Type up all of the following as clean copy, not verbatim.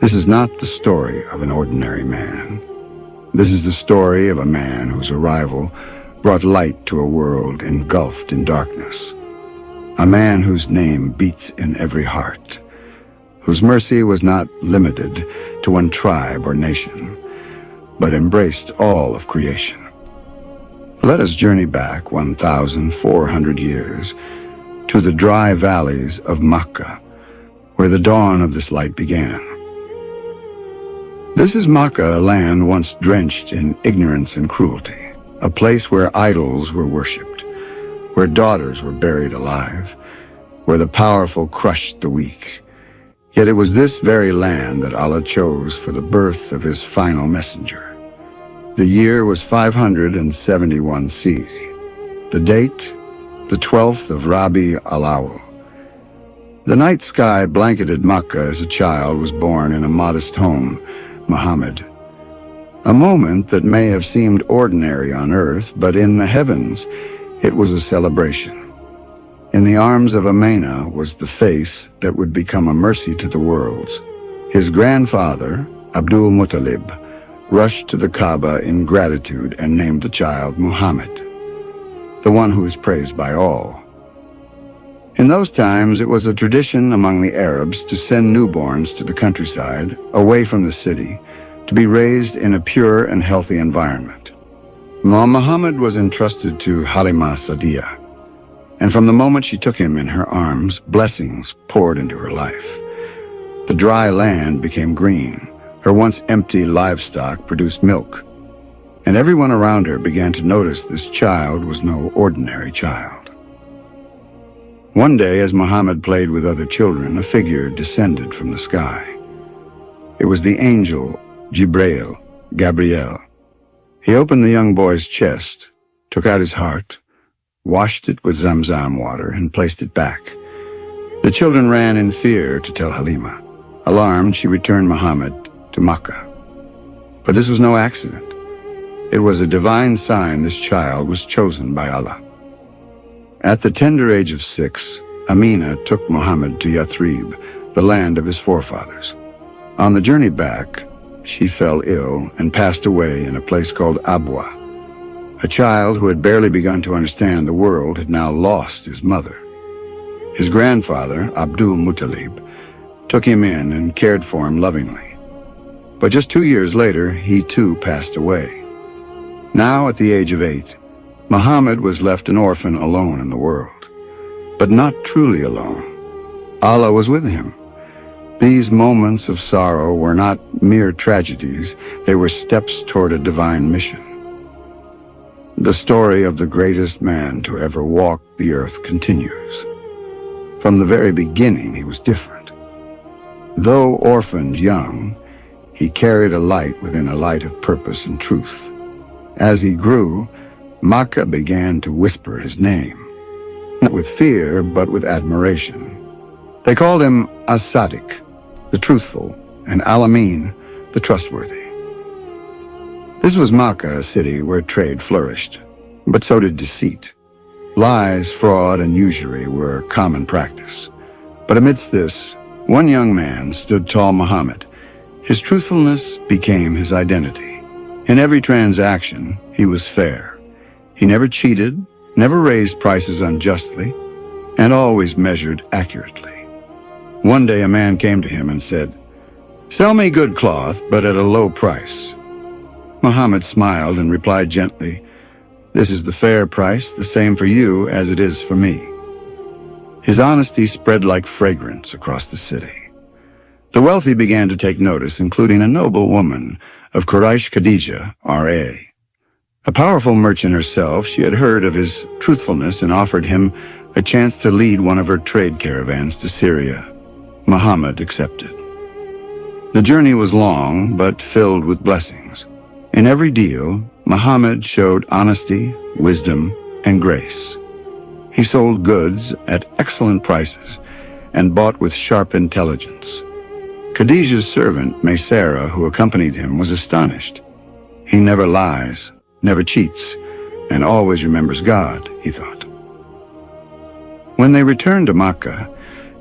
This is not the story of an ordinary man. This is the story of a man whose arrival brought light to a world engulfed in darkness. A man whose name beats in every heart, whose mercy was not limited to one tribe or nation, but embraced all of creation. Let us journey back 1,400 years to the dry valleys of Makkah, where the dawn of this light began. This is Makkah, a land once drenched in ignorance and cruelty, a place where idols were worshipped, where daughters were buried alive, where the powerful crushed the weak. Yet it was this very land that Allah chose for the birth of his final messenger. The year was 571 CE. The date, the 12th of Rabi al-Awwal. The night sky blanketed Makkah as a child was born in a modest home, Muhammad. A moment that may have seemed ordinary on earth, but in the heavens, it was a celebration. In the arms of Amina was the face that would become a mercy to the worlds. His grandfather, Abdul Muttalib, rushed to the Kaaba in gratitude and named the child Muhammad, the one who is praised by all. In those times, it was a tradition among the Arabs to send newborns to the countryside, away from the city, to be raised in a pure and healthy environment. Muhammad was entrusted to Halima Sadiya, and from the moment she took him in her arms, blessings poured into her life. The dry land became green. Her once empty livestock produced milk, and everyone around her began to notice this child was no ordinary child. One day, as Muhammad played with other children, a figure descended from the sky. It was the angel Gabriel. He opened the young boy's chest, took out his heart, washed it with Zamzam water, and placed it back. The children ran in fear to tell Halima. Alarmed, she returned Muhammad to Makkah. But this was no accident. It was a divine sign this child was chosen by Allah. At the tender age of 6, Amina took Muhammad to Yathrib, the land of his forefathers. On the journey back, she fell ill and passed away in a place called Abwa. A child who had barely begun to understand the world had now lost his mother. His grandfather, Abdul Muttalib, took him in and cared for him lovingly. But just 2 years later, he too passed away. Now, at the age of 8, Muhammad was left an orphan alone in the world, but not truly alone. Allah was with him. These moments of sorrow were not mere tragedies, they were steps toward a divine mission. The story of the greatest man to ever walk the earth continues. From the very beginning, he was different. Though orphaned young, he carried a light within a light of purpose and truth. As he grew, Makkah began to whisper his name, not with fear, but with admiration. They called him As-Sadiq, the truthful, and Al-Amin, the trustworthy. This was Makkah, a city where trade flourished, but so did deceit. Lies, fraud, and usury were common practice. But amidst this, one young man stood tall Muhammad. His truthfulness became his identity. In every transaction, he was fair. He never cheated, never raised prices unjustly, and always measured accurately. One day a man came to him and said, "Sell me good cloth, but at a low price." Muhammad smiled and replied gently, "This is the fair price, the same for you as it is for me." His honesty spread like fragrance across the city. The wealthy began to take notice, including a noble woman of Quraysh, Khadija, R.A. A powerful merchant herself, she had heard of his truthfulness and offered him a chance to lead one of her trade caravans to Syria. Muhammad accepted. The journey was long, but filled with blessings. In every deal, Muhammad showed honesty, wisdom, and grace. He sold goods at excellent prices and bought with sharp intelligence. Khadija's servant, Seerah, who accompanied him, was astonished. He never lies, never cheats, and always remembers God, he thought. When they returned to Makkah,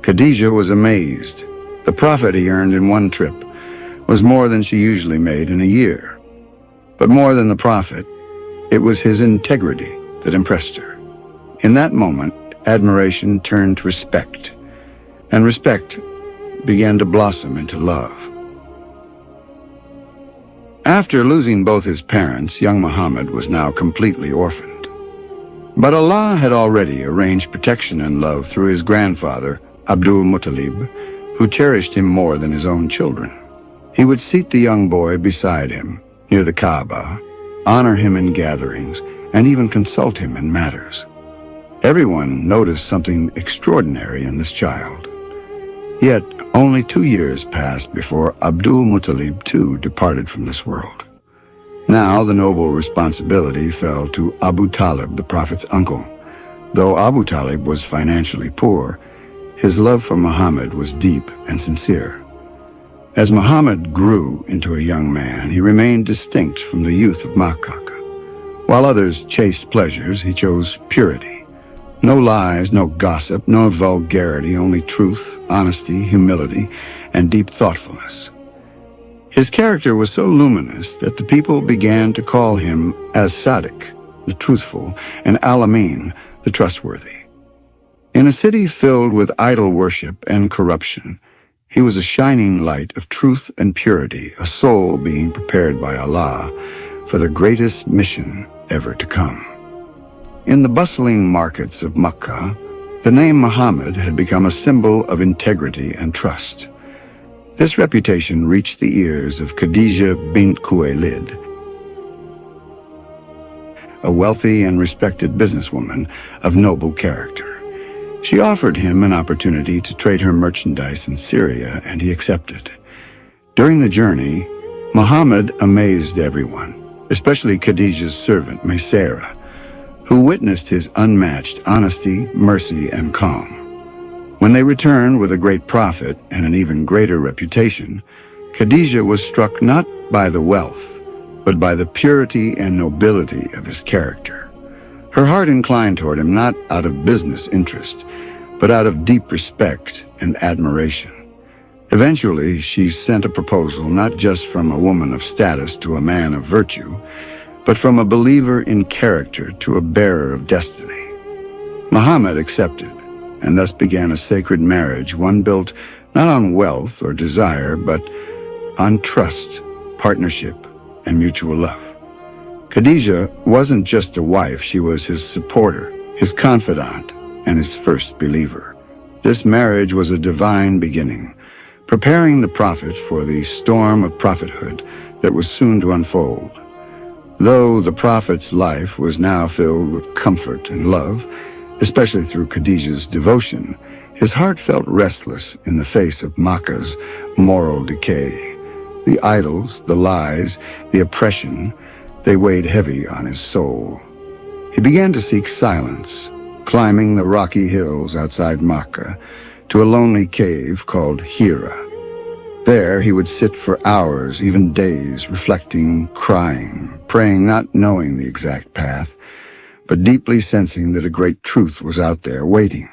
Khadija was amazed. The profit he earned in one trip was more than she usually made in a year. But more than the Prophet, it was his integrity that impressed her. In that moment, admiration turned to respect, and respect began to blossom into love. After losing both his parents, young Muhammad was now completely orphaned. But Allah had already arranged protection and love through his grandfather, Abdul Muttalib, who cherished him more than his own children. He would seat the young boy beside him, near the Kaaba, honor him in gatherings, and even consult him in matters. Everyone noticed something extraordinary in this child. Yet, only 2 years passed before Abdul Muttalib too departed from this world. Now the noble responsibility fell to Abu Talib, the Prophet's uncle. Though Abu Talib was financially poor, his love for Muhammad was deep and sincere. As Muhammad grew into a young man, he remained distinct from the youth of Makkah. While others chased pleasures, he chose purity. No lies, no gossip, no vulgarity, only truth, honesty, humility, and deep thoughtfulness. His character was so luminous that the people began to call him As-Sadiq, the truthful, and Al-Amin, the trustworthy. In a city filled with idol worship and corruption, he was a shining light of truth and purity, a soul being prepared by Allah for the greatest mission ever to come. In the bustling markets of Makkah, the name Muhammad had become a symbol of integrity and trust. This reputation reached the ears of Khadija bint Khuwaylid, a wealthy and respected businesswoman of noble character. She offered him an opportunity to trade her merchandise in Syria, and he accepted. During the journey, Muhammad amazed everyone, especially Khadija's servant, Seerah, who witnessed his unmatched honesty, mercy, and calm. When they returned with a great profit and an even greater reputation, Khadija was struck not by the wealth, but by the purity and nobility of his character. Her heart inclined toward him not out of business interest, but out of deep respect and admiration. Eventually, she sent a proposal not just from a woman of status to a man of virtue, but from a believer in character to a bearer of destiny. Muhammad accepted, and thus began a sacred marriage, one built not on wealth or desire, but on trust, partnership, and mutual love. Khadija wasn't just a wife, she was his supporter, his confidant, and his first believer. This marriage was a divine beginning, preparing the Prophet for the storm of prophethood that was soon to unfold. Though the Prophet's life was now filled with comfort and love, especially through Khadija's devotion, his heart felt restless in the face of Makkah's moral decay. The idols, the lies, the oppression, they weighed heavy on his soul. He began to seek silence, climbing the rocky hills outside Makkah to a lonely cave called Hira. There he would sit for hours, even days, reflecting, crying, praying, not knowing the exact path, but deeply sensing that a great truth was out there waiting.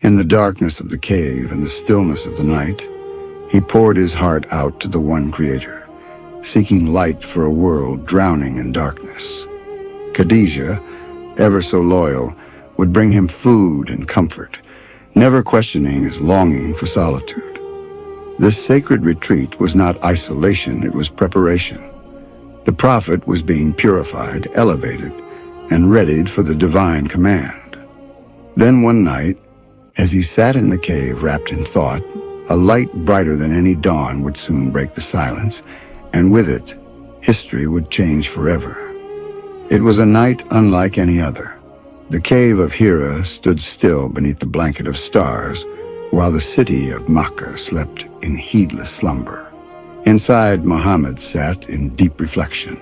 In the darkness of the cave and the stillness of the night, he poured his heart out to the one Creator, seeking light for a world drowning in darkness. Khadija, ever so loyal, would bring him food and comfort, never questioning his longing for solitude. This sacred retreat was not isolation, it was preparation. The Prophet was being purified, elevated, and readied for the divine command. Then one night, as he sat in the cave wrapped in thought, a light brighter than any dawn would soon break the silence, and with it, history would change forever. It was a night unlike any other. The cave of Hira stood still beneath the blanket of stars, while the city of Makkah slept in heedless slumber. Inside, Muhammad sat in deep reflection,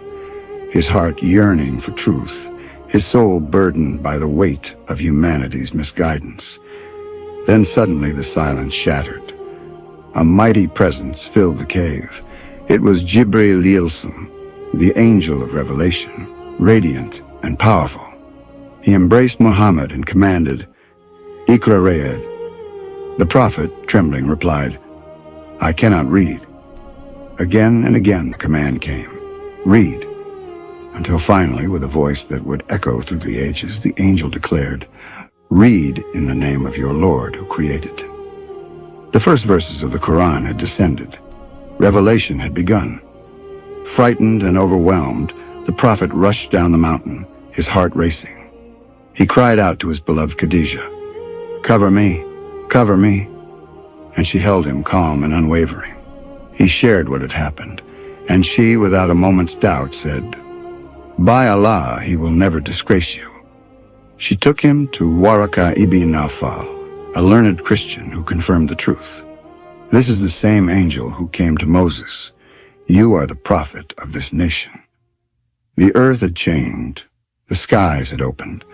his heart yearning for truth, his soul burdened by the weight of humanity's misguidance. Then suddenly the silence shattered. A mighty presence filled the cave. It was Jibril Yilsum, the angel of revelation, radiant and powerful. He embraced Muhammad and commanded, "Iqra Ra'ed." The Prophet, trembling, replied, "I cannot read." Again and again the command came, "Read," until finally, with a voice that would echo through the ages, the angel declared, "Read in the name of your Lord who created." The first verses of the Quran had descended. Revelation had begun. Frightened and overwhelmed, the prophet rushed down the mountain, his heart racing. He cried out to his beloved Khadijah, "Cover me, cover me," and she held him calm and unwavering. He shared what had happened, and she, without a moment's doubt, said, "By Allah, he will never disgrace you." She took him to Waraka ibn Nawfal, a learned Christian who confirmed the truth. "This is the same angel who came to Moses. You are the prophet of this nation." The earth had changed. The skies had opened.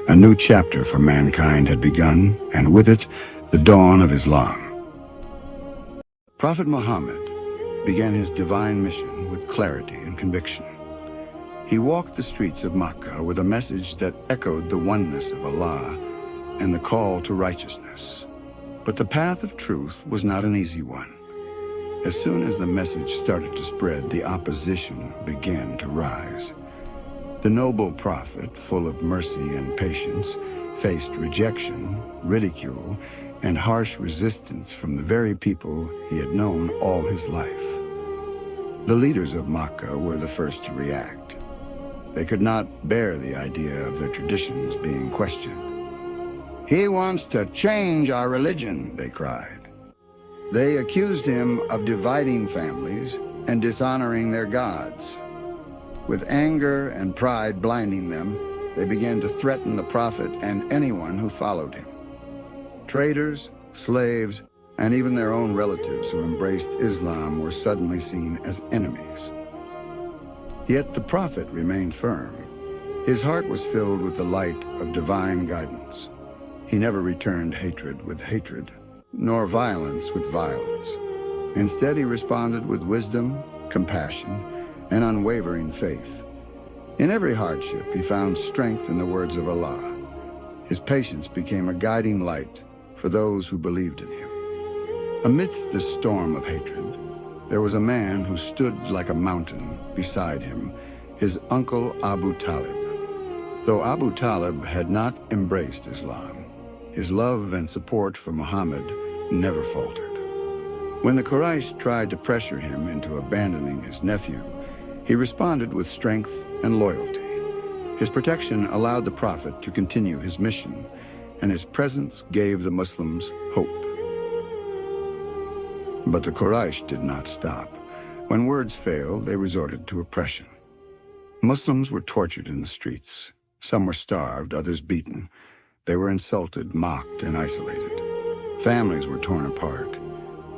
A new chapter for mankind had begun, and with it, the dawn of Islam. Prophet Muhammad began his divine mission with clarity and conviction. He walked the streets of Makkah with a message that echoed the oneness of Allah and the call to righteousness. But the path of truth was not an easy one. As soon as the message started to spread, the opposition began to rise. The noble prophet, full of mercy and patience, faced rejection, ridicule, and harsh resistance from the very people he had known all his life. The leaders of Makkah were the first to react. They could not bear the idea of their traditions being questioned. "He wants to change our religion," they cried. They accused him of dividing families and dishonoring their gods. With anger and pride blinding them, they began to threaten the prophet and anyone who followed him. Traders, slaves, and even their own relatives who embraced Islam were suddenly seen as enemies. Yet the prophet remained firm. His heart was filled with the light of divine guidance. He never returned hatred with hatred, nor violence with violence. Instead, he responded with wisdom, compassion, and unwavering faith. In every hardship, he found strength in the words of Allah. His patience became a guiding light for those who believed in him. Amidst this storm of hatred, there was a man who stood like a mountain beside him, his uncle Abu Talib. Though Abu Talib had not embraced Islam, his love and support for Muhammad never faltered. When the Quraysh tried to pressure him into abandoning his nephew, he responded with strength and loyalty. His protection allowed the prophet to continue his mission, and his presence gave the Muslims hope. But the Quraysh did not stop. When words failed, they resorted to oppression. Muslims were tortured in the streets. Some were starved, others beaten. They were insulted, mocked, and isolated. Families were torn apart,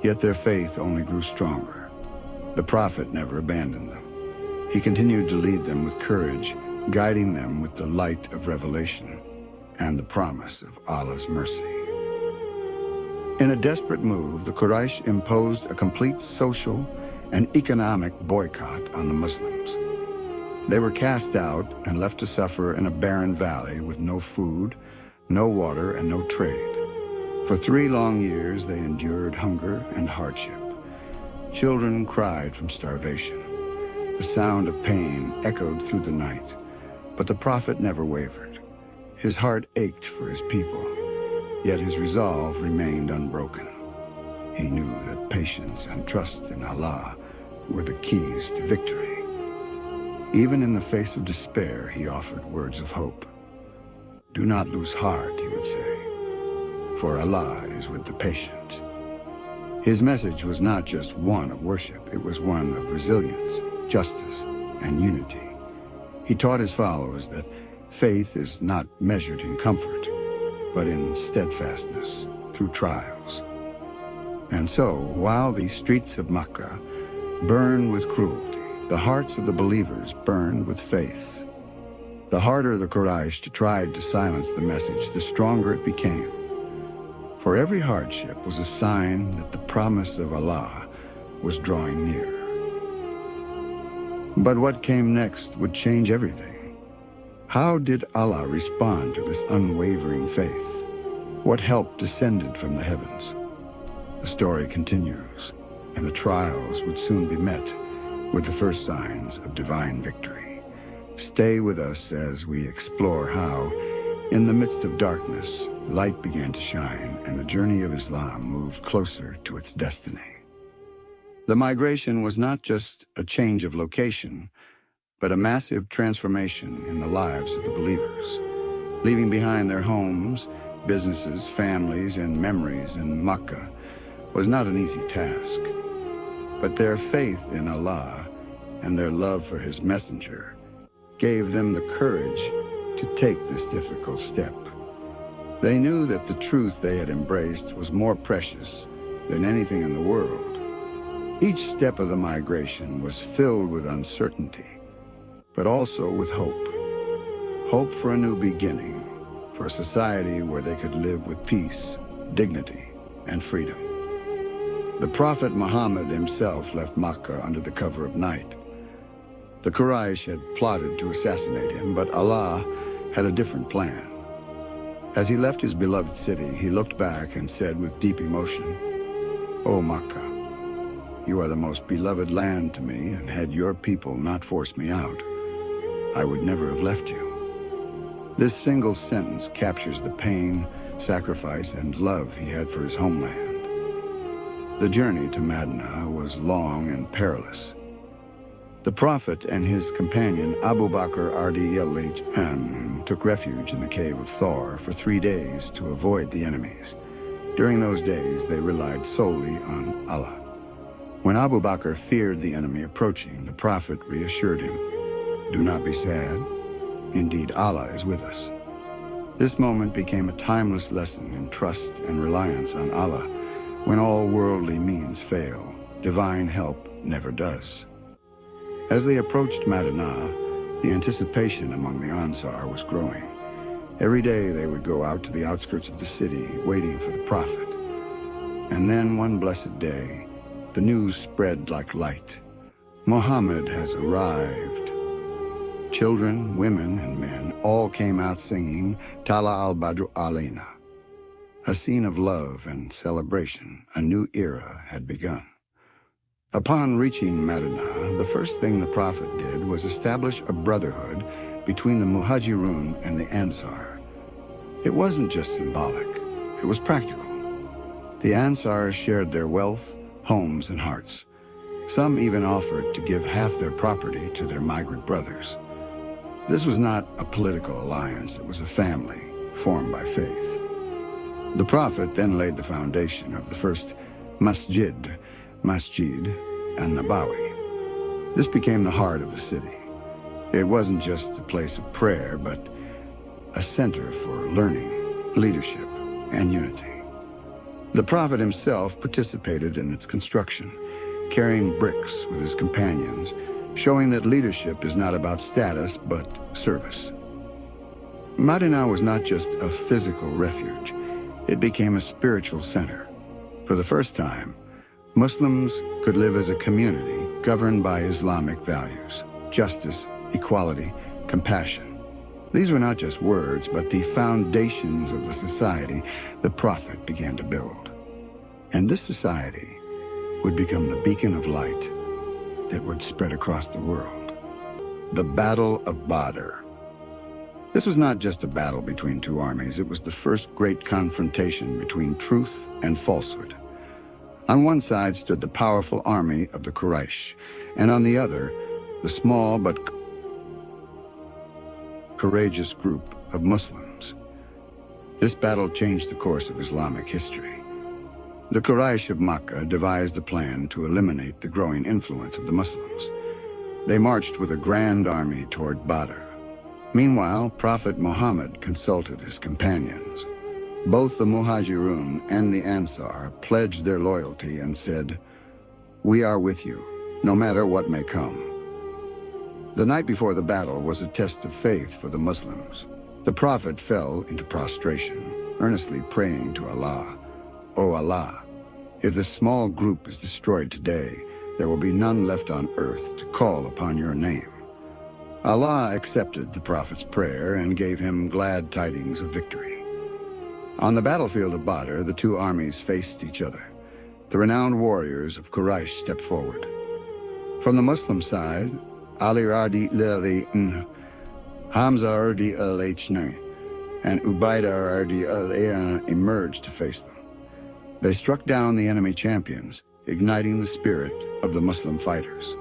yet their faith only grew stronger. The prophet never abandoned them. He continued to lead them with courage, guiding them with the light of revelation and the promise of Allah's mercy. In a desperate move, the Quraysh imposed a complete social and economic boycott on the Muslims. They were cast out and left to suffer in a barren valley with no food, no water, and no trade. For 3 long years, they endured hunger and hardship. Children cried from starvation. The sound of pain echoed through the night, but the prophet never wavered. His heart ached for his people, yet his resolve remained unbroken. He knew that patience and trust in Allah were the keys to victory. Even in the face of despair, he offered words of hope. "Do not lose heart," he would say, "for Allah is with the patient." His message was not just one of worship, it was one of resilience, justice, and unity. He taught his followers that faith is not measured in comfort, but in steadfastness through trials. And so, while the streets of Makkah burned with cruelty, the hearts of the believers burned with faith. The harder the Quraysh tried to silence the message, the stronger it became. For every hardship was a sign that the promise of Allah was drawing near. But what came next would change everything. How did Allah respond to this unwavering faith? What help descended from the heavens? The story continues. and the trials would soon be met with the first signs of divine victory. Stay with us as we explore how, in the midst of darkness, light began to shine and the journey of Islam moved closer to its destiny. The migration was not just a change of location, but a massive transformation in the lives of the believers. Leaving behind their homes, businesses, families, and memories in Makkah was not an easy task. But their faith in Allah and their love for His messenger gave them the courage to take this difficult step. They knew that the truth they had embraced was more precious than anything in the world. Each step of the migration was filled with uncertainty, but also with hope. Hope for a new beginning, for a society where they could live with peace, dignity, and freedom. The Prophet Muhammad himself left Makkah under the cover of night. The Quraysh had plotted to assassinate him, but Allah had a different plan. As he left his beloved city, he looked back and said with deep emotion, "O Makkah, you are the most beloved land to me, and had your people not forced me out, I would never have left you." This single sentence captures the pain, sacrifice, and love he had for his homeland. The journey to Medina was long and perilous. The Prophet and his companion Abu Bakr Ar-Raheeq took refuge in the cave of Thor for 3 days to avoid the enemies. During those days, they relied solely on Allah. When Abu Bakr feared the enemy approaching, the Prophet reassured him, "Do not be sad. Indeed, Allah is with us." This moment became a timeless lesson in trust and reliance on Allah. When all worldly means fail, divine help never does. As they approached Medina, the anticipation among the Ansar was growing. Every day they would go out to the outskirts of the city, waiting for the Prophet. And then one blessed day, the news spread like light. Muhammad has arrived. Children, women, and men all came out singing Tala al-Badru alayna. A scene of love and celebration, a new era had begun. Upon reaching Medina, the first thing the Prophet did was establish a brotherhood between the Muhajirun and the Ansar. It wasn't just symbolic, it was practical. The Ansar shared their wealth, homes, and hearts. Some even offered to give half their property to their migrant brothers. This was not a political alliance, it was a family formed by faith. The Prophet then laid the foundation of the first Masjid an-Nabawi. This became the heart of the city. It wasn't just a place of prayer, but a center for learning, leadership, and unity. The Prophet himself participated in its construction, carrying bricks with his companions, showing that leadership is not about status, but service. Medina was not just a physical refuge. It became a spiritual center. For the first time, Muslims could live as a community governed by Islamic values: justice, equality, compassion. These were not just words, but the foundations of the society the Prophet began to build. And this society would become the beacon of light that would spread across the world. The Battle of Badr. This was not just a battle between two armies, it was the first great confrontation between truth and falsehood. On one side stood the powerful army of the Quraysh, and on the other, the small but courageous group of Muslims. This battle changed the course of Islamic history. The Quraysh of Makkah devised a plan to eliminate the growing influence of the Muslims. They marched with a grand army toward Badr. Meanwhile, Prophet Muhammad consulted his companions. Both the Muhajirun and the Ansar pledged their loyalty and said, "We are with you, no matter what may come." The night before the battle was a test of faith for the Muslims. The Prophet fell into prostration, earnestly praying to Allah, "O Allah, if this small group is destroyed today, there will be none left on earth to call upon your name." Allah accepted the Prophet's prayer and gave him glad tidings of victory. On the battlefield of Badr, the two armies faced each other. the renowned warriors of Quraysh stepped forward. From the Muslim side, Ali Radi al Hamza Radi al-Hna, and Ubaidah Radi al emerged to face them. They struck down the enemy champions, igniting the spirit of the Muslim fighters.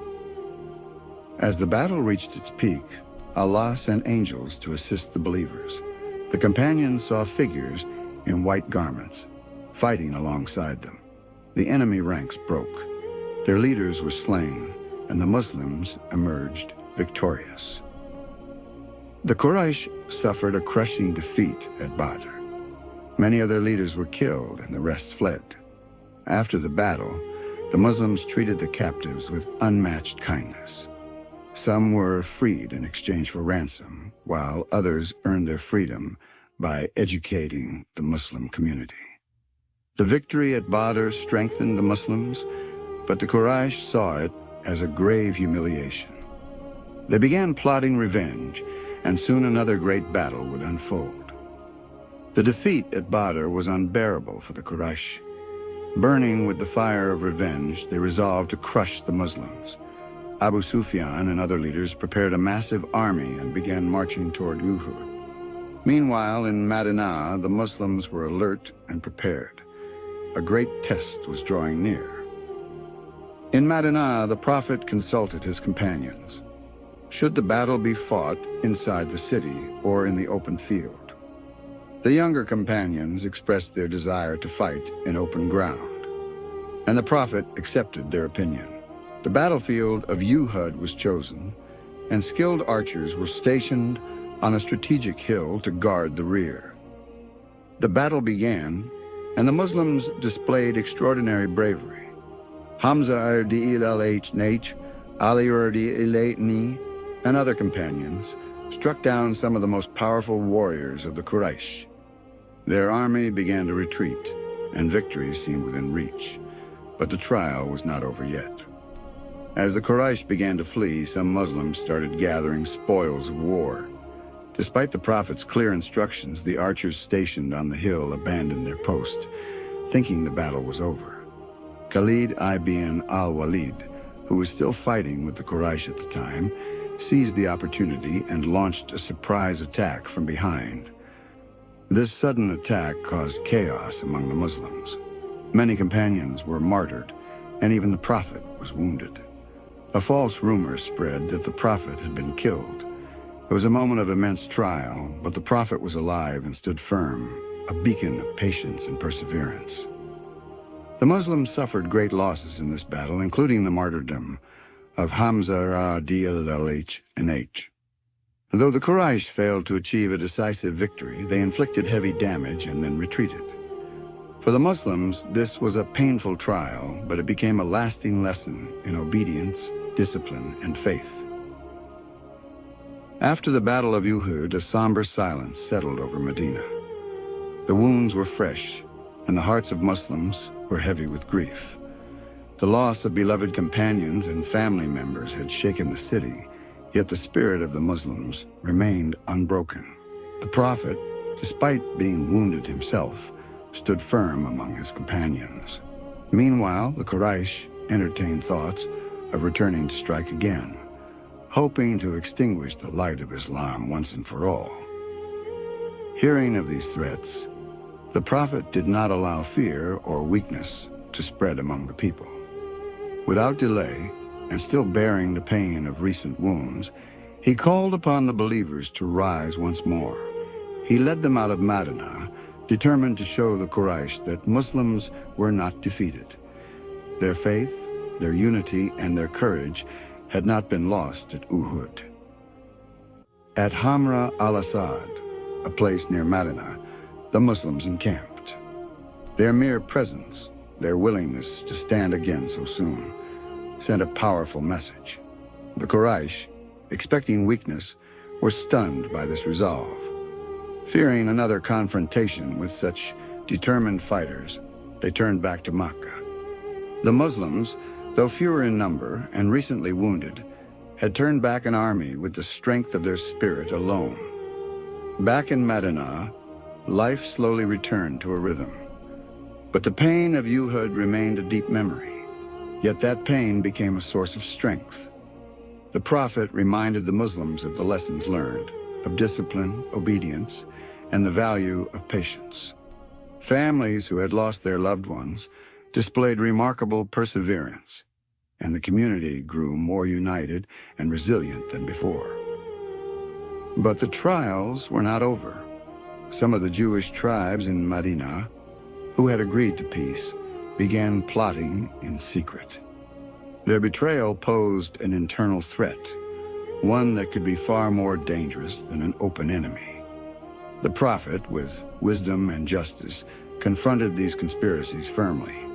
As the battle reached its peak, Allah sent angels to assist the believers. The companions saw figures in white garments, fighting alongside them. The enemy ranks broke. Their leaders were slain, and the Muslims emerged victorious. The Quraysh suffered a crushing defeat at Badr. Many of their leaders were killed, and the rest fled. After the battle, the Muslims treated the captives with unmatched kindness. Some were freed in exchange for ransom, while others earned their freedom by educating the Muslim community. The victory at Badr strengthened the Muslims, but the Quraysh saw it as a grave humiliation. They began plotting revenge, and soon another great battle would unfold. The defeat at Badr was unbearable for the Quraysh. Burning with the fire of revenge, they resolved to crush the Muslims. Abu Sufyan and other leaders prepared a massive army and began marching toward Uhud. Meanwhile, in Madinah, the Muslims were alert and prepared. A great test was drawing near. In Madinah, the Prophet consulted his companions. Should the battle be fought inside the city or in the open field? The younger companions expressed their desire to fight in open ground, and the Prophet accepted their opinion. The battlefield of Uhud was chosen, and skilled archers were stationed on a strategic hill to guard the rear. The battle began, and the Muslims displayed extraordinary bravery. Hamza Radi al-Hna, Ali Radi al-Hna, and other companions struck down some of the most powerful warriors of the Quraysh. Their army began to retreat, and victory seemed within reach. But the trial was not over yet. As the Quraysh began to flee, some Muslims started gathering spoils of war. Despite the Prophet's clear instructions, the archers stationed on the hill abandoned their post, thinking the battle was over. Khalid ibn al-Walid, who was still fighting with the Quraysh at the time, seized the opportunity and launched a surprise attack from behind. This sudden attack caused chaos among the Muslims. Many companions were martyred, and even the Prophet was wounded. A false rumor spread that the Prophet had been killed. It was a moment of immense trial, but the Prophet was alive and stood firm, a beacon of patience and perseverance. The Muslims suffered great losses in this battle, including the martyrdom of Hamza Radi al-Hna. Though the Quraysh failed to achieve a decisive victory, they inflicted heavy damage and then retreated. For the Muslims, this was a painful trial, but it became a lasting lesson in obedience, discipline, and faith. After the Battle of Uhud, a somber silence settled over Medina. The wounds were fresh, and the hearts of Muslims were heavy with grief. The loss of beloved companions and family members had shaken the city, yet the spirit of the Muslims remained unbroken. The Prophet, despite being wounded himself, stood firm among his companions. Meanwhile, the Quraysh entertained thoughts of returning to strike again, hoping to extinguish the light of Islam once and for all. Hearing of these threats, the Prophet did not allow fear or weakness to spread among the people. Without delay, and still bearing the pain of recent wounds, he called upon the believers to rise once more. He led them out of Madinah, determined to show the Quraysh that Muslims were not defeated. Their faith, their unity, and their courage had not been lost at Uhud. At Hamra al-Asad, a place near Madinah, the Muslims encamped. Their mere presence, their willingness to stand again so soon, sent a powerful message. The Quraysh, expecting weakness, were stunned by this resolve. Fearing another confrontation with such determined fighters, they turned back to Makkah. The Muslims, though fewer in number and recently wounded, had turned back an army with the strength of their spirit alone. Back in Madinah, life slowly returned to a rhythm. But the pain of Uhud remained a deep memory. Yet that pain became a source of strength. The Prophet reminded the Muslims of the lessons learned, of discipline, obedience, and the value of patience. Families who had lost their loved ones displayed remarkable perseverance, and the community grew more united and resilient than before. But the trials were not over. Some of the Jewish tribes in Medina, who had agreed to peace, began plotting in secret. Their betrayal posed an internal threat, one that could be far more dangerous than an open enemy. The Prophet, with wisdom and justice, confronted these conspiracies firmly.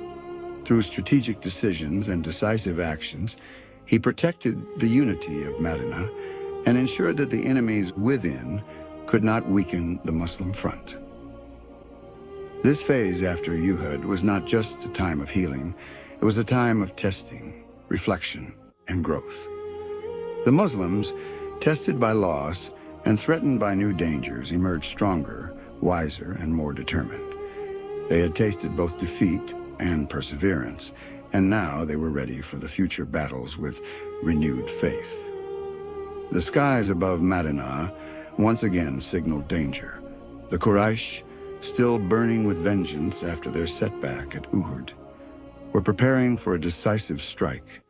Through strategic decisions and decisive actions, he protected the unity of Medina and ensured that the enemies within could not weaken the Muslim front. This phase after Uhud was not just a time of healing, it was a time of testing, reflection, and growth. The Muslims, tested by loss and threatened by new dangers, emerged stronger, wiser, and more determined. They had tasted both defeat and perseverance, and now they were ready for the future battles with renewed faith. The skies above Medina once again signaled danger. The Quraysh, still burning with vengeance after their setback at Uhud, were preparing for a decisive strike.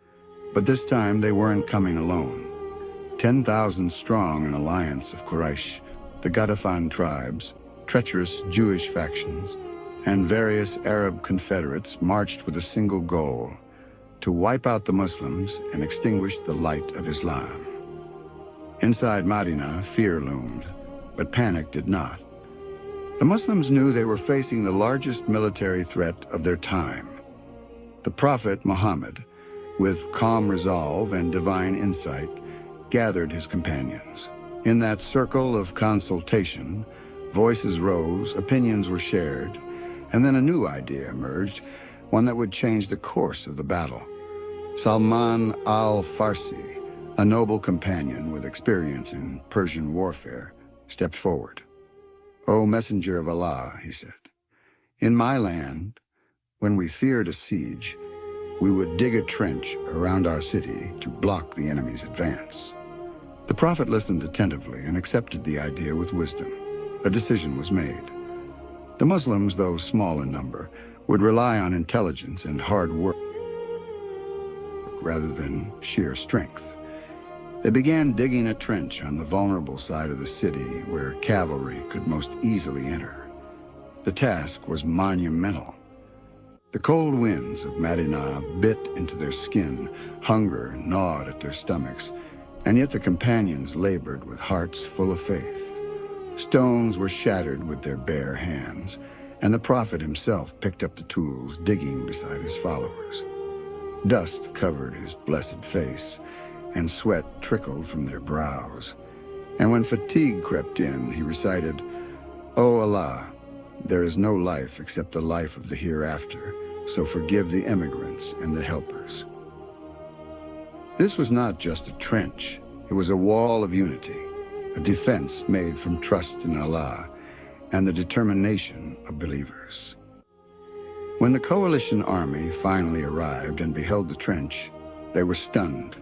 But this time they weren't coming alone. 10,000 strong, an alliance of Quraysh, the Ghatafan tribes, treacherous Jewish factions, and various Arab confederates marched with a single goal: to wipe out the Muslims and extinguish the light of Islam. Inside Medina, fear loomed, but panic did not. The Muslims knew they were facing the largest military threat of their time. The Prophet Muhammad, with calm resolve and divine insight, gathered his companions. In that circle of consultation, voices rose, opinions were shared, and then a new idea emerged, one that would change the course of the battle. Salman al-Farsi, a noble companion with experience in Persian warfare, stepped forward. "O Messenger of Allah," he said, "in my land, when we feared a siege, we would dig a trench around our city to block the enemy's advance." The Prophet listened attentively and accepted the idea with wisdom. A decision was made. The Muslims, though small in number, would rely on intelligence and hard work rather than sheer strength. They began digging a trench on the vulnerable side of the city where cavalry could most easily enter. The task was monumental. The cold winds of Medina bit into their skin, hunger gnawed at their stomachs, and yet the companions labored with hearts full of faith. Stones were shattered with their bare hands, and the Prophet himself picked up the tools, digging beside his followers. Dust covered his blessed face, and sweat trickled from their brows. And when fatigue crept in, he recited, "O Allah, there is no life except the life of the hereafter, so forgive the emigrants and the helpers." This was not just a trench, it was a wall of unity, a defense made from trust in Allah and the determination of believers. When the coalition army finally arrived and beheld the trench, they were stunned.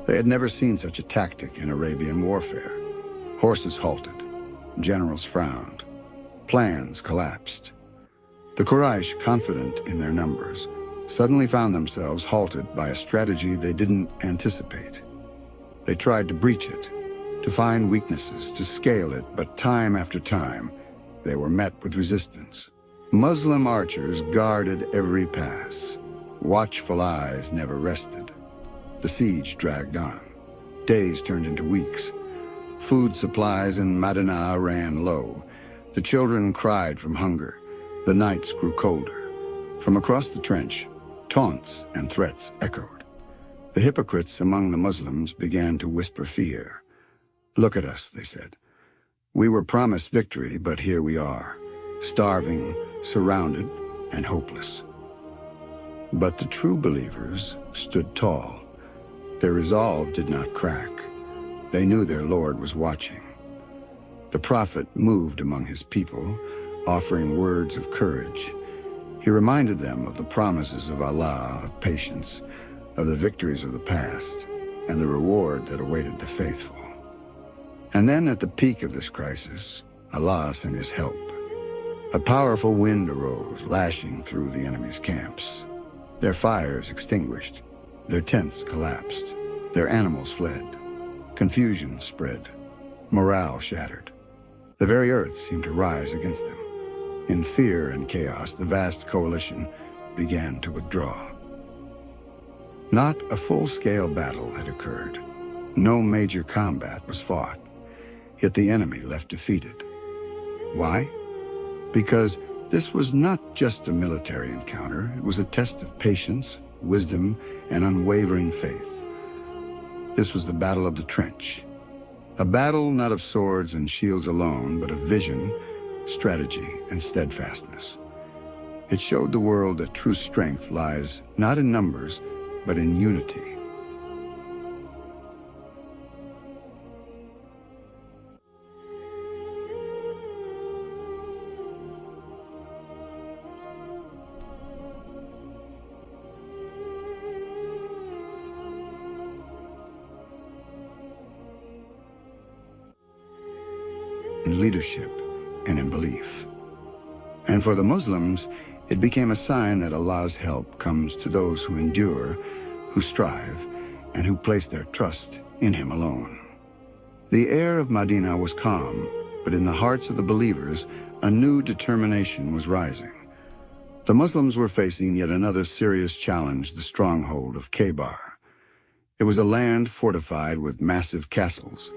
They had never seen such a tactic in Arabian warfare. Horses halted, generals frowned, plans collapsed. The Quraysh, confident in their numbers, suddenly found themselves halted by a strategy they didn't anticipate. They tried to breach it, to find weaknesses, to scale it, but time after time, they were met with resistance. Muslim archers guarded every pass. Watchful eyes never rested. The siege dragged on. Days turned into weeks. Food supplies in Medina ran low. The children cried from hunger. The nights grew colder. From across the trench, taunts and threats echoed. The hypocrites among the Muslims began to whisper fear. "Look at us," they said. "We were promised victory, but here we are, starving, surrounded, and hopeless." But the true believers stood tall. Their resolve did not crack. They knew their Lord was watching. The Prophet moved among his people, offering words of courage. He reminded them of the promises of Allah, of patience, of the victories of the past, and the reward that awaited the faithful. And then at the peak of this crisis, Allah sent his help. A powerful wind arose, lashing through the enemy's camps. Their fires extinguished, their tents collapsed, their animals fled. Confusion spread, morale shattered. The very earth seemed to rise against them. In fear and chaos, the vast coalition began to withdraw. Not a full-scale battle had occurred. No major combat was fought. Yet the enemy left defeated. Why? Because this was not just a military encounter. It was a test of patience, wisdom, and unwavering faith. This was the Battle of the Trench. A battle not of swords and shields alone, but of vision, strategy, and steadfastness. It showed the world that true strength lies not in numbers, but in unity. In leadership and in belief. And for the Muslims, it became a sign that Allah's help comes to those who endure, who strive, and who place their trust in Him alone. The air of Medina was calm, but in the hearts of the believers, a new determination was rising. The Muslims were facing yet another serious challenge, the stronghold of Khaybar. It was a land fortified with massive castles,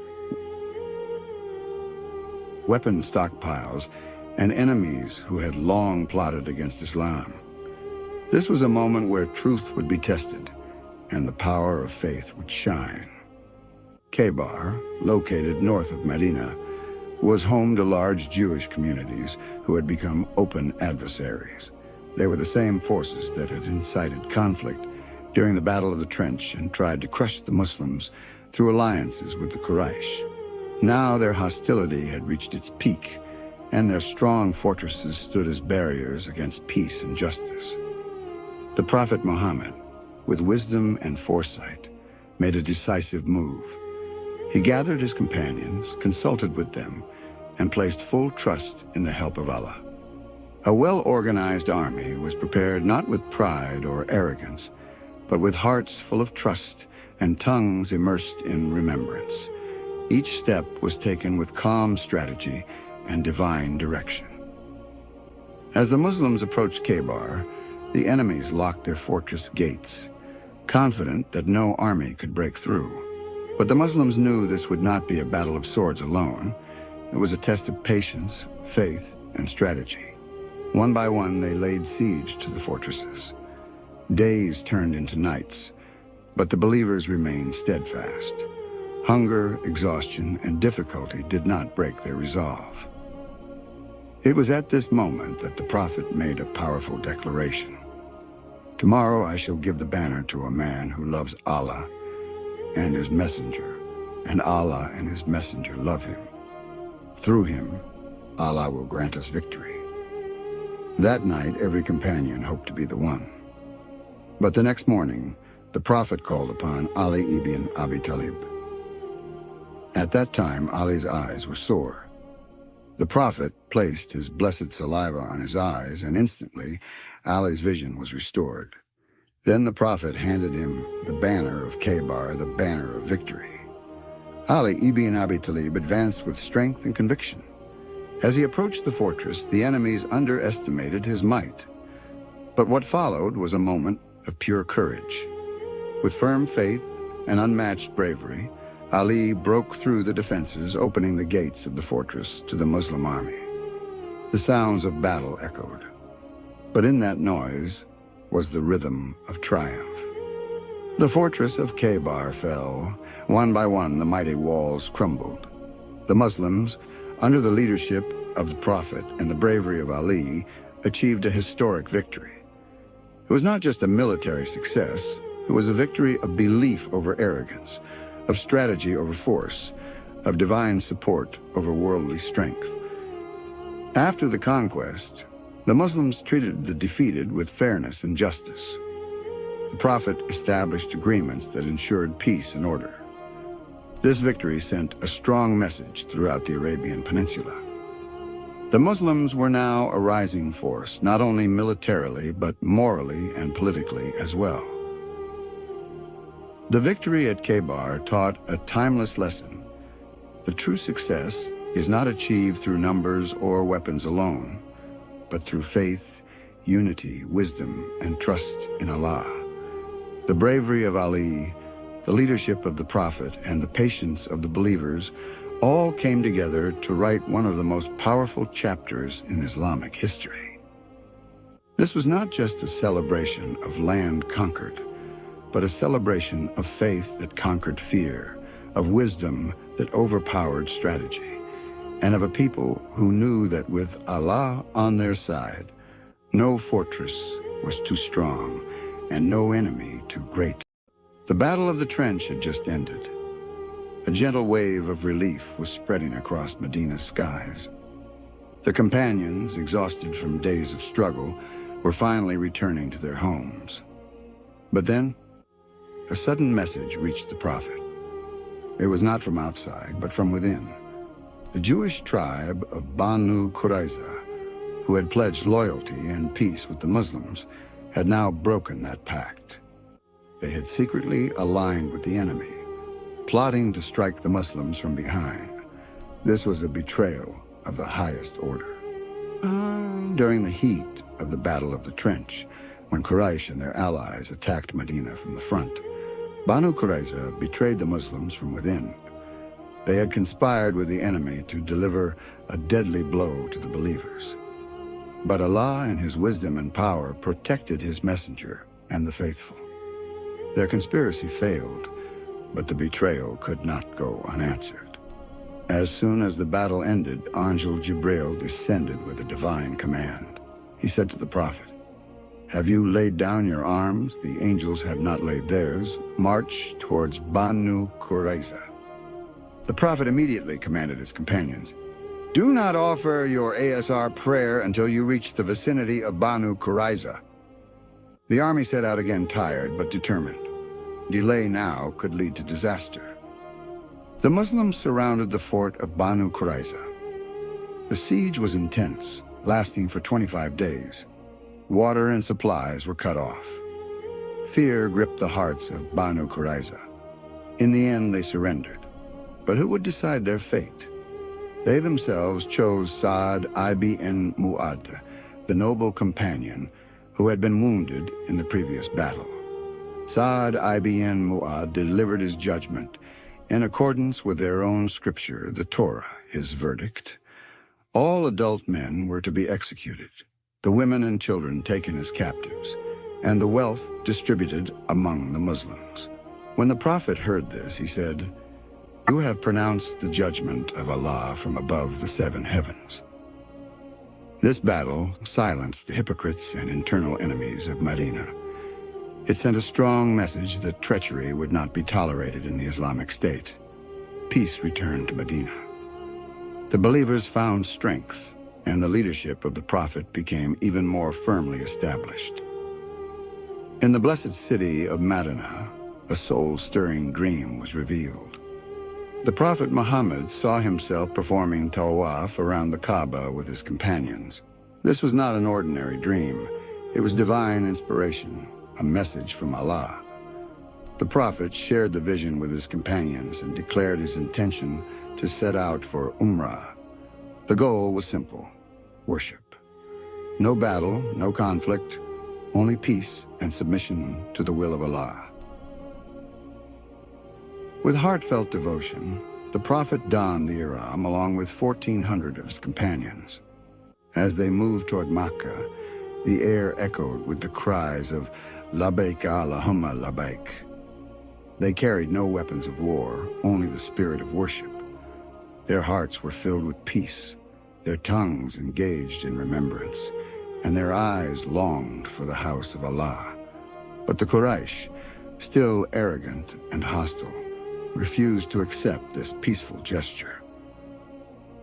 weapon stockpiles, and enemies who had long plotted against Islam. This was a moment where truth would be tested, and the power of faith would shine. Khaybar, located north of Medina, was home to large Jewish communities who had become open adversaries. They were the same forces that had incited conflict during the Battle of the Trench and tried to crush the Muslims through alliances with the Quraysh. Now their hostility had reached its peak, and their strong fortresses stood as barriers against peace and justice. The Prophet Muhammad, with wisdom and foresight, made a decisive move. He gathered his companions, consulted with them, and placed full trust in the help of Allah. A well-organized army was prepared not with pride or arrogance, but with hearts full of trust and tongues immersed in remembrance. Each step was taken with calm strategy and divine direction. As the Muslims approached Khaybar, the enemies locked their fortress gates, confident that no army could break through. But the Muslims knew this would not be a battle of swords alone. It was a test of patience, faith, and strategy. One by one, they laid siege to the fortresses. Days turned into nights, but the believers remained steadfast. Hunger, exhaustion, and difficulty did not break their resolve. It was at this moment that the Prophet made a powerful declaration. Tomorrow I shall give the banner to a man who loves Allah and his messenger, and Allah and his messenger love him. Through him, Allah will grant us victory. That night, every companion hoped to be the one. But the next morning, the Prophet called upon Ali ibn Abi Talib. At that time, Ali's eyes were sore. The Prophet placed his blessed saliva on his eyes, and instantly, Ali's vision was restored. Then the Prophet handed him the banner of Khaybar, the banner of victory. Ali ibn Abi Talib advanced with strength and conviction. As he approached the fortress, the enemies underestimated his might. But what followed was a moment of pure courage. With firm faith and unmatched bravery, Ali broke through the defenses, opening the gates of the fortress to the Muslim army. The sounds of battle echoed, but in that noise was the rhythm of triumph. The fortress of Khaybar fell. One by one, the mighty walls crumbled. The Muslims, under the leadership of the Prophet and the bravery of Ali, achieved a historic victory. It was not just a military success, it was a victory of belief over arrogance, of strategy over force, of divine support over worldly strength. After the conquest, The Muslims treated the defeated with fairness and justice. The Prophet established agreements that ensured peace and order. This victory sent a strong message throughout the Arabian Peninsula. The Muslims were now a rising force, not only militarily, but morally and politically as well. The victory at Khaybar taught a timeless lesson. The true success is not achieved through numbers or weapons alone, but through faith, unity, wisdom, and trust in Allah. The bravery of Ali, the leadership of the Prophet, and the patience of the believers all came together to write one of the most powerful chapters in Islamic history. This was not just a celebration of land conquered, but a celebration of faith that conquered fear, of wisdom that overpowered strategy, and of a people who knew that with Allah on their side, no fortress was too strong and no enemy too great. The Battle of the Trench had just ended. A gentle wave of relief was spreading across Medina's skies. The companions, exhausted from days of struggle, were finally returning to their homes. But then, a sudden message reached the Prophet. It was not from outside, but from within. The Jewish tribe of Banu Qurayza, who had pledged loyalty and peace with the Muslims, had now broken that pact. They had secretly aligned with the enemy, plotting to strike the Muslims from behind. This was a betrayal of the highest order. During the heat of the Battle of the Trench, when Quraysh and their allies attacked Medina from the front, Banu Qurayza betrayed the Muslims from within. They had conspired with the enemy to deliver a deadly blow to the believers. But Allah, in His wisdom and power, protected His messenger and the faithful. Their conspiracy failed, but the betrayal could not go unanswered. As soon as the battle ended, Angel Jibril descended with a divine command. He said to the Prophet, "Have you laid down your arms? The angels have not laid theirs. March towards Banu Qurayza." The Prophet immediately commanded his companions, "Do not offer your ASR prayer until you reach the vicinity of Banu Qurayza." The army set out again, tired but determined. Delay now could lead to disaster. The Muslims surrounded the fort of Banu Qurayza. The siege was intense, lasting for 25 days. Water and supplies were cut off. Fear gripped the hearts of Banu Qurayza. In the end, they surrendered. But who would decide their fate? They themselves chose Sa'd ibn Mu'adh, the noble companion who had been wounded in the previous battle. Sa'd ibn Mu'adh delivered his judgment in accordance with their own scripture, the Torah, his verdict. All adult men were to be executed, the women and children taken as captives, and the wealth distributed among the Muslims. When the Prophet heard this, he said, "You have pronounced the judgment of Allah from above the 7 heavens." This battle silenced the hypocrites and internal enemies of Medina. It sent a strong message that treachery would not be tolerated in the Islamic State. Peace returned to Medina. The believers found strength, and the leadership of the Prophet became even more firmly established. In the blessed city of Medina, a soul-stirring dream was revealed. The Prophet Muhammad saw himself performing tawaf around the Kaaba with his companions. This was not an ordinary dream. It was divine inspiration, a message from Allah. The Prophet shared the vision with his companions and declared his intention to set out for Umrah. The goal was simple: worship. No battle, no conflict, only peace and submission to the will of Allah. With heartfelt devotion, the Prophet donned the ihram along with 1,400 of his companions. As they moved toward Makkah, the air echoed with the cries of Labbaik Allahumma Labbaik. They carried no weapons of war, only the spirit of worship. Their hearts were filled with peace, their tongues engaged in remembrance, and their eyes longed for the house of Allah. But the Quraysh, still arrogant and hostile, refused to accept this peaceful gesture.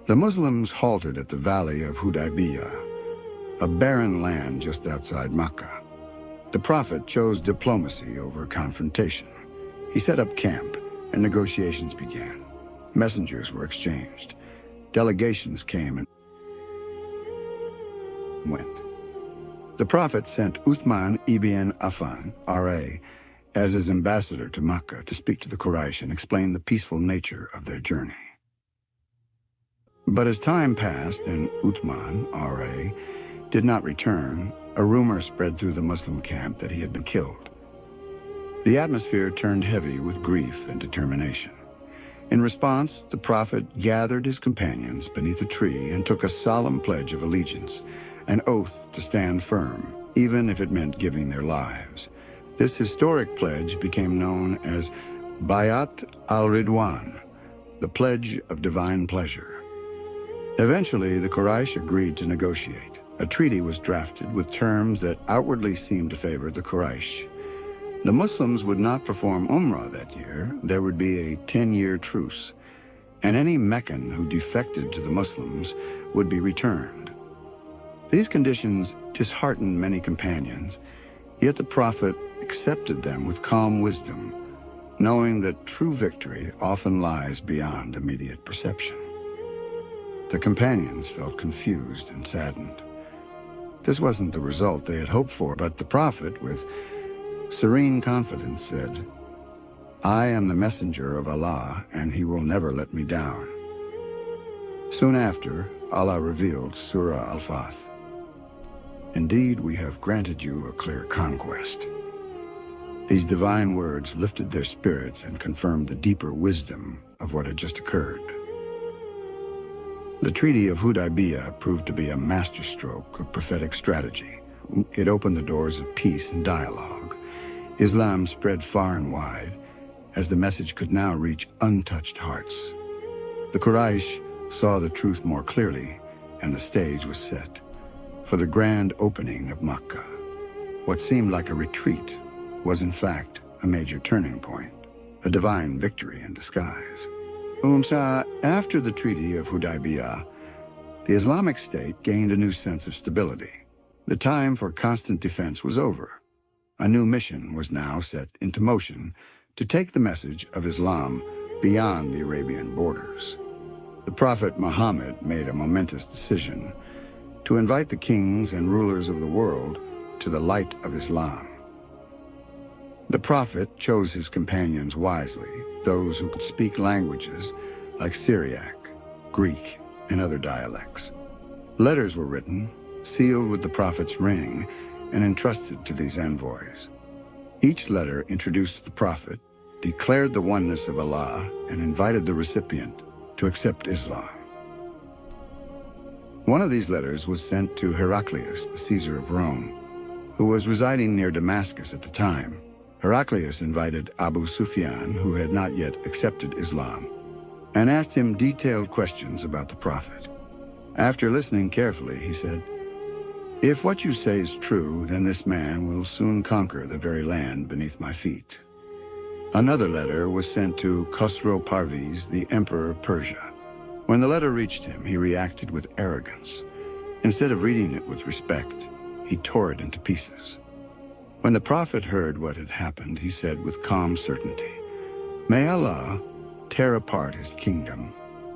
The Muslims halted at the valley of Hudaybiyah. a barren land just outside Makkah. The Prophet chose diplomacy over confrontation. He set up camp, and negotiations began. Messengers were exchanged. Delegations came and went. The Prophet sent Uthman ibn Affan, R.A., as his ambassador to Makkah to speak to the Quraysh and explain the peaceful nature of their journey. But as time passed and Uthman, R.A., did not return, a rumor spread through the Muslim camp that he had been killed. The atmosphere turned heavy with grief and determination. In response, the Prophet gathered his companions beneath a tree and took a solemn pledge of allegiance, an oath to stand firm, even if it meant giving their lives. This historic pledge became known as Bayat al-Ridwan, the Pledge of Divine Pleasure. Eventually, the Quraysh agreed to negotiate. A treaty was drafted with terms that outwardly seemed to favor the Quraysh. The Muslims would not perform Umrah that year. There would be a 10-year truce, and any Meccan who defected to the Muslims would be returned. These conditions disheartened many companions, yet the Prophet accepted them with calm wisdom, knowing that true victory often lies beyond immediate perception. The companions felt confused and saddened. This wasn't the result they had hoped for, but the Prophet, with serene confidence, said, "I am the messenger of Allah, and He will never let me down." Soon after, Allah revealed Surah Al-Fath. "Indeed, we have granted you a clear conquest." These divine words lifted their spirits and confirmed the deeper wisdom of what had just occurred. The Treaty of Hudaybiyah proved to be a masterstroke of prophetic strategy. It opened the doors of peace and dialogue. Islam spread far and wide, as the message could now reach untouched hearts. The Quraysh saw the truth more clearly, and the stage was set for the grand opening of Makkah. What seemed like a retreat was in fact a major turning point, a divine victory in disguise. After the Treaty of Hudaybiyah, the Islamic State gained a new sense of stability. The time for constant defense was over. A new mission was now set into motion to take the message of Islam beyond the Arabian borders. The Prophet Muhammad made a momentous decision to invite the kings and rulers of the world to the light of Islam. The Prophet chose his companions wisely, those who could speak languages like Syriac, Greek, and other dialects. Letters were written, sealed with the Prophet's ring, and entrusted to these envoys. Each letter introduced the Prophet, declared the oneness of Allah, and invited the recipient to accept Islam. One of these letters was sent to Heraclius, the Caesar of Rome, who was residing near Damascus at the time. Heraclius invited Abu Sufyan, who had not yet accepted Islam, and asked him detailed questions about the Prophet. After listening carefully, he said, "If what you say is true, then this man will soon conquer the very land beneath my feet." Another letter was sent to Khosrow Parviz, the Emperor of Persia. When the letter reached him, he reacted with arrogance. Instead of reading it with respect, he tore it into pieces. When the Prophet heard what had happened, he said with calm certainty, "May Allah tear apart his kingdom,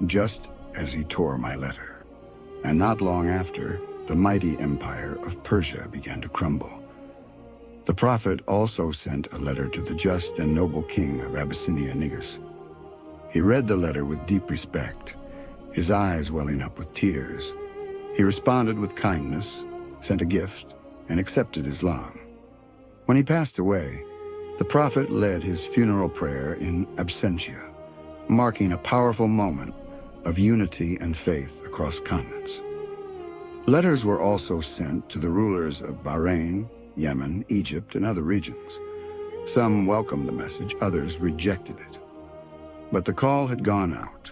just as he tore my letter." And not long after, the mighty empire of Persia began to crumble. The Prophet also sent a letter to the just and noble king of Abyssinia, Negus. He read the letter with deep respect, his eyes welling up with tears. He responded with kindness, sent a gift, and accepted Islam. When he passed away, the Prophet led his funeral prayer in absentia, marking a powerful moment of unity and faith across continents. Letters were also sent to the rulers of Bahrain, Yemen, Egypt, and other regions. Some welcomed the message, others rejected it. But the call had gone out.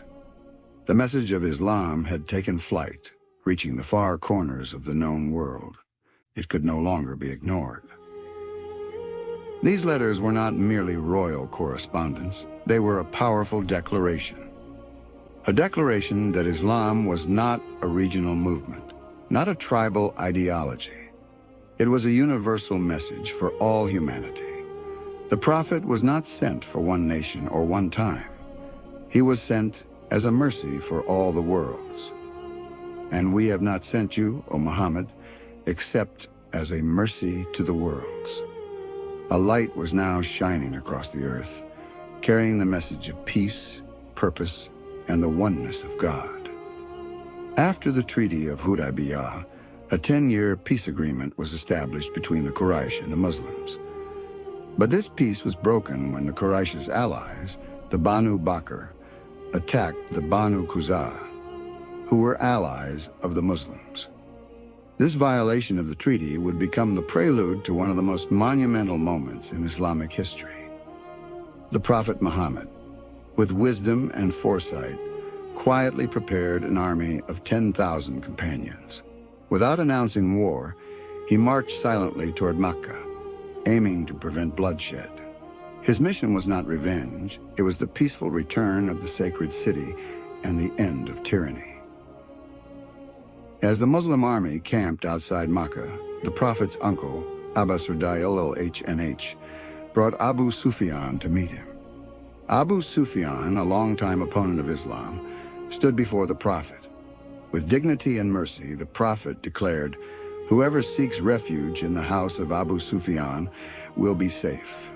The message of Islam had taken flight, reaching the far corners of the known world. It could no longer be ignored. These letters were not merely royal correspondence. They were a powerful declaration. A declaration that Islam was not a regional movement, not a tribal ideology. It was a universal message for all humanity. The prophet was not sent for one nation or one time. He was sent as a mercy for all the worlds. And we have not sent you, O Muhammad, except as a mercy to the worlds. A light was now shining across the earth, carrying the message of peace, purpose, and the oneness of God. After the Treaty of Hudaybiyah, a 10-year peace agreement was established between the Quraysh and the Muslims. But this peace was broken when the Quraysh's allies, the Banu Bakr, attacked the Banu Khuzaa, who were allies of the Muslims. This violation of the treaty would become the prelude to one of the most monumental moments in Islamic history. The Prophet Muhammad, with wisdom and foresight, quietly prepared an army of 10,000 companions. Without announcing war, he marched silently toward Makkah, aiming to prevent bloodshed. His mission was not revenge, it was the peaceful return of the sacred city and the end of tyranny. As the Muslim army camped outside Makkah, the Prophet's uncle, Abbas Radiyallahu brought Abu Sufyan to meet him. Abu Sufyan, a longtime opponent of Islam, stood before the Prophet. With dignity and mercy, the Prophet declared, "Whoever seeks refuge in the house of Abu Sufyan will be safe."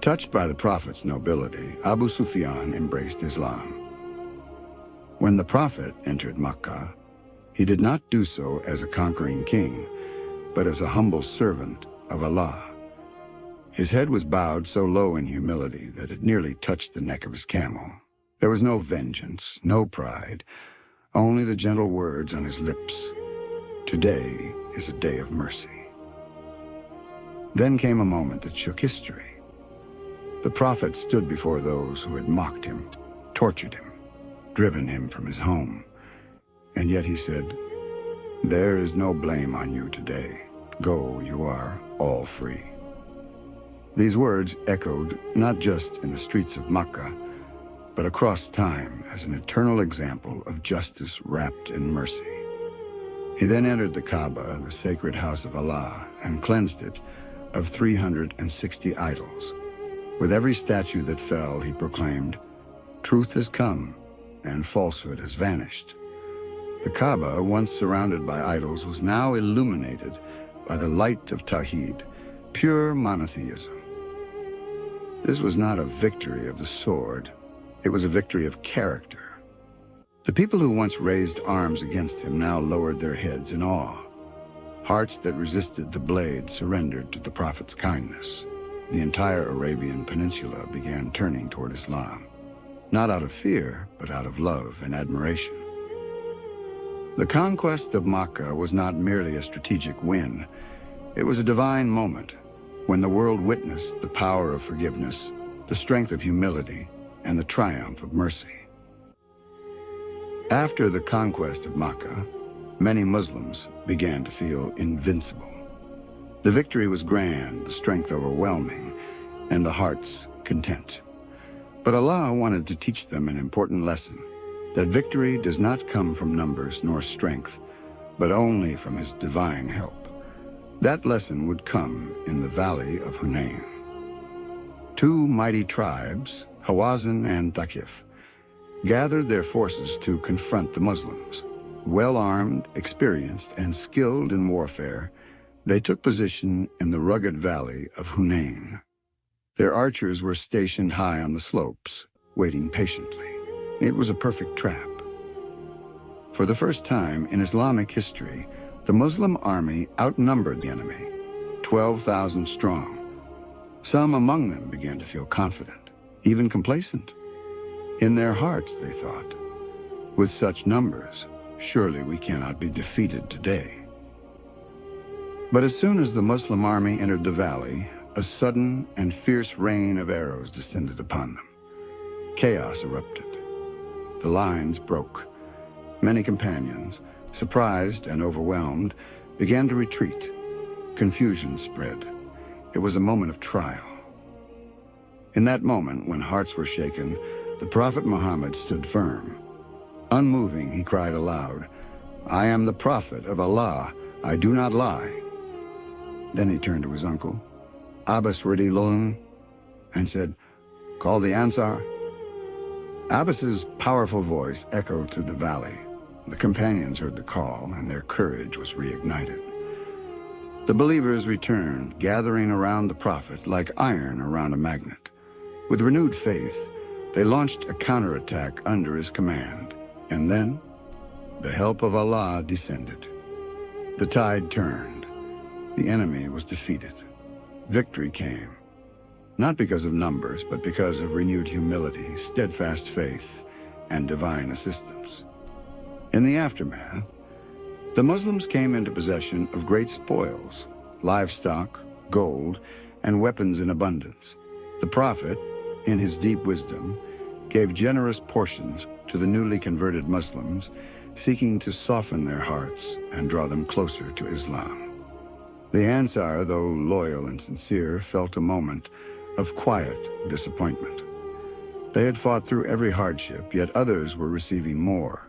Touched by the Prophet's nobility, Abu Sufyan embraced Islam. When the Prophet entered Makkah, he did not do so as a conquering king, but as a humble servant of Allah. His head was bowed so low in humility that it nearly touched the neck of his camel. There was no vengeance, no pride, only the gentle words on his lips. Today is a day of mercy. Then came a moment that shook history. The Prophet stood before those who had mocked him, tortured him, driven him from his home. And yet he said, "There is no blame on you today. Go, you are all free." These words echoed not just in the streets of Makkah, but across time as an eternal example of justice wrapped in mercy. He then entered the Kaaba, the sacred house of Allah, and cleansed it of 360 idols. With every statue that fell, he proclaimed, "Truth has come, and falsehood has vanished." The Kaaba, once surrounded by idols, was now illuminated by the light of Tawheed, pure monotheism. This was not a victory of the sword, it was a victory of character. The people who once raised arms against him now lowered their heads in awe. Hearts that resisted the blade surrendered to the Prophet's kindness. The entire Arabian Peninsula began turning toward Islam, not out of fear, but out of love and admiration. The conquest of Makkah was not merely a strategic win. It was a divine moment when the world witnessed the power of forgiveness, the strength of humility, and the triumph of mercy. After the conquest of Makkah, many Muslims began to feel invincible. The victory was grand, the strength overwhelming, and the hearts content. But Allah wanted to teach them an important lesson, that victory does not come from numbers nor strength, but only from His divine help. That lesson would come in the valley of Hunayn. Two mighty tribes, Hawazin and Thaqif, gathered their forces to confront the Muslims. Well-armed, experienced, and skilled in warfare, they took position in the rugged valley of Hunayn. Their archers were stationed high on the slopes, waiting patiently. It was a perfect trap. For the first time in Islamic history, the Muslim army outnumbered the enemy, 12,000 strong. Some among them began to feel confident, even complacent. In their hearts, they thought, "With such numbers, surely we cannot be defeated today." But as soon as the Muslim army entered the valley, a sudden and fierce rain of arrows descended upon them. Chaos erupted. The lines broke. Many companions, surprised and overwhelmed, began to retreat. Confusion spread. It was a moment of trial. In that moment, when hearts were shaken, the Prophet Muhammad stood firm. Unmoving, he cried aloud, I am the prophet of Allah. I do not lie." Then he turned to his uncle, Abbas Radilon, and said, "Call the Ansar." Abbas's powerful voice echoed through the valley. The companions heard the call, and their courage was reignited. The believers returned, gathering around the prophet like iron around a magnet. With renewed faith, they launched a counterattack under his command, and then the help of Allah descended. The tide turned. The enemy was defeated. Victory came, not because of numbers, but because of renewed humility, steadfast faith, and divine assistance. In the aftermath, the Muslims came into possession of great spoils, livestock, gold, and weapons in abundance. The Prophet, in his deep wisdom, gave generous portions to the newly converted Muslims, seeking to soften their hearts and draw them closer to Islam. The Ansar, though loyal and sincere, felt a moment of quiet disappointment. They had fought through every hardship, yet others were receiving more.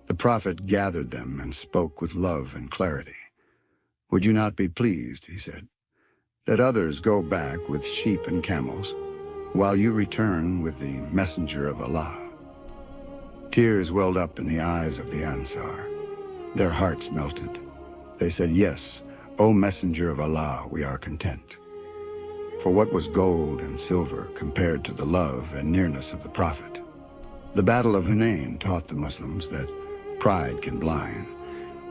The Prophet gathered them and spoke with love and clarity. "Would you not be pleased," he said, "that others go back with sheep and camels, while you return with the messenger of Allah?" Tears welled up in the eyes of the Ansar. Their hearts melted. They said, "Yes, O messenger of Allah, we are content." For what was gold and silver compared to the love and nearness of the Prophet? The Battle of Hunain taught the Muslims that pride can blind,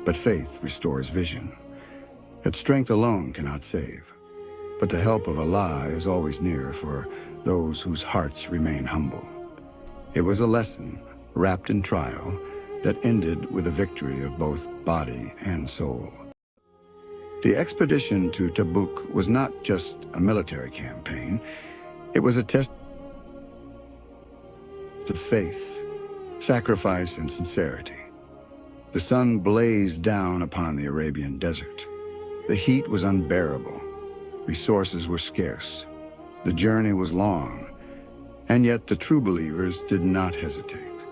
but faith restores vision. That strength alone cannot save, but the help of Allah is always near for those whose hearts remain humble. It was a lesson wrapped in trial that ended with a victory of both body and soul. The expedition to Tabuk was not just a military campaign. It was a test of faith, sacrifice, and sincerity. The sun blazed down upon the Arabian desert. The heat was unbearable. Resources were scarce. The journey was long, and yet the true believers did not hesitate.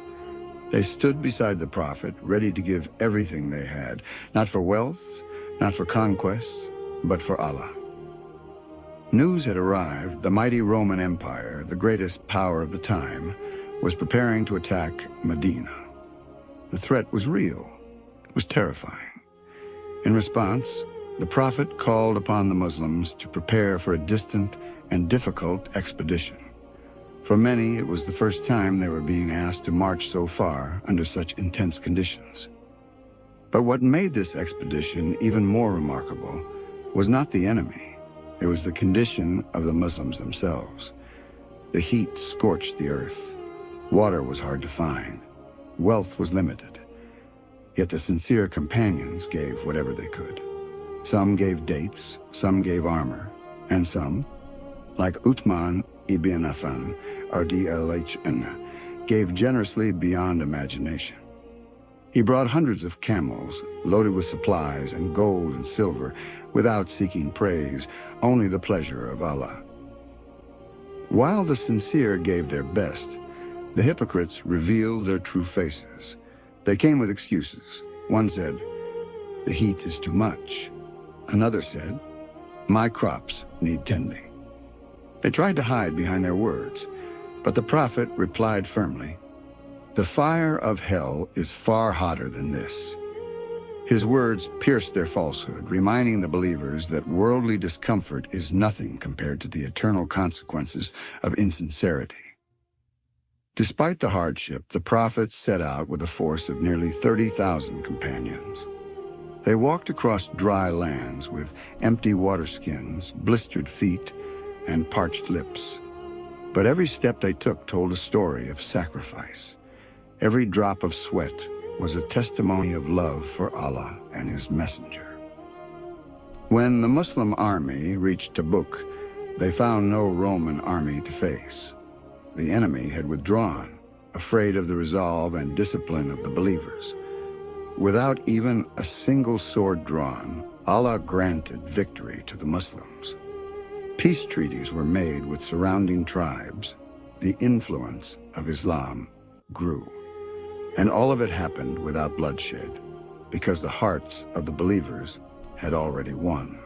They stood beside the Prophet, ready to give everything they had, not for wealth, not for conquest, but for Allah. News had arrived. The mighty Roman Empire, the greatest power of the time, was preparing to attack Medina. The threat was real. It was terrifying. In response, the Prophet called upon the Muslims to prepare for a distant and difficult expedition. For many, it was the first time they were being asked to march so far under such intense conditions. But what made this expedition even more remarkable was not the enemy. It was the condition of the Muslims themselves. The heat scorched the earth. Water was hard to find. Wealth was limited. Yet the sincere companions gave whatever they could. Some gave dates, some gave armor, and some, like Uthman ibn Affan, RDLHN, gave generously beyond imagination. He brought hundreds of camels loaded with supplies and gold and silver without seeking praise, only the pleasure of Allah. While the sincere gave their best, the hypocrites revealed their true faces. They came with excuses. One said, "The heat is too much." Another said, "My crops need tending." They tried to hide behind their words, but the Prophet replied firmly, "The fire of hell is far hotter than this." His words pierced their falsehood, reminding the believers that worldly discomfort is nothing compared to the eternal consequences of insincerity. Despite the hardship, the Prophet set out with a force of nearly 30,000 companions. They walked across dry lands with empty water skins, blistered feet, and parched lips. But every step they took told a story of sacrifice. Every drop of sweat was a testimony of love for Allah and His messenger. When the Muslim army reached Tabuk, they found no Roman army to face. The enemy had withdrawn, afraid of the resolve and discipline of the believers. Without even a single sword drawn, Allah granted victory to the Muslims. Peace treaties were made with surrounding tribes. The influence of Islam grew. And all of it happened without bloodshed, because the hearts of the believers had already won.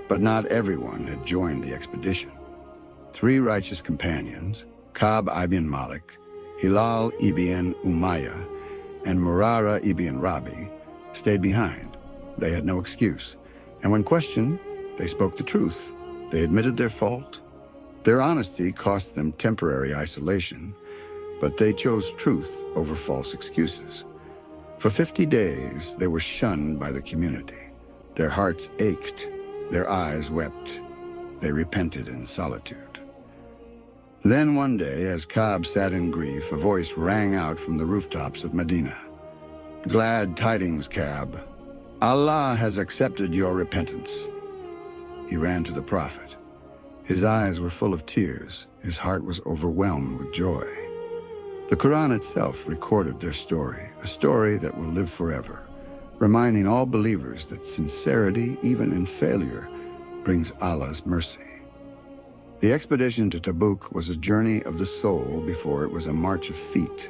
But not everyone had joined the expedition. 3 righteous companions, Ka'b ibn Malik, Hilal ibn Umayyah, and Murara ibn Rabi, stayed behind. They had no excuse, and when questioned, they spoke the truth. They admitted their fault. Their honesty cost them temporary isolation, but they chose truth over false excuses. For 50 days, they were shunned by the community. Their hearts ached, their eyes wept. They repented in solitude. Then one day, as Ka'b sat in grief, a voice rang out from the rooftops of Medina. "Glad tidings, Ka'b. Allah has accepted your repentance." He ran to the Prophet. His eyes were full of tears. His heart was overwhelmed with joy. The Quran itself recorded their story, a story that will live forever, reminding all believers that sincerity, even in failure, brings Allah's mercy. The expedition to Tabuk was a journey of the soul before it was a march of feet.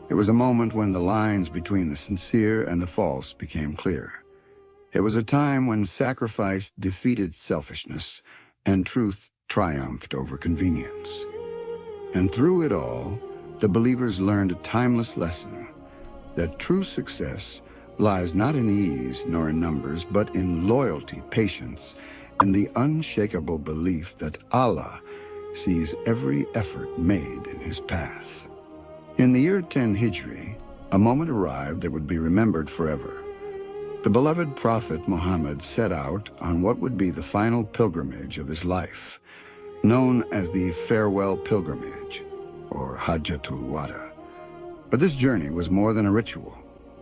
It was a moment when the lines between the sincere and the false became clear. It was a time when sacrifice defeated selfishness and truth triumphed over convenience. And through it all, the believers learned a timeless lesson, that true success lies not in ease nor in numbers, but in loyalty, patience, and the unshakable belief that Allah sees every effort made in his path. In the year 10 Hijri, a moment arrived that would be remembered forever. The beloved Prophet Muhammad set out on what would be the final pilgrimage of his life, known as the Farewell Pilgrimage, or Hajjatul Wada. But this journey was more than a ritual.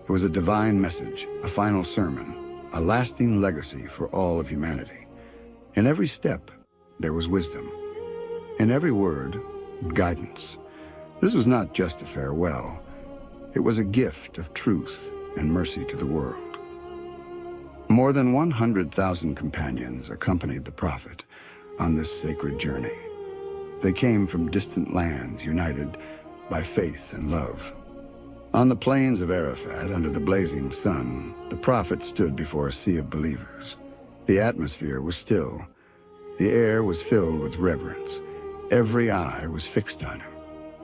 It was a divine message, a final sermon, a lasting legacy for all of humanity. In every step, there was wisdom. In every word, guidance. This was not just a farewell. It was a gift of truth and mercy to the world. More than 100,000 companions accompanied the Prophet on this sacred journey. They came from distant lands, united by faith and love. On the plains of Arafat, under the blazing sun, the Prophet stood before a sea of believers. The atmosphere was still. The air was filled with reverence. Every eye was fixed on him.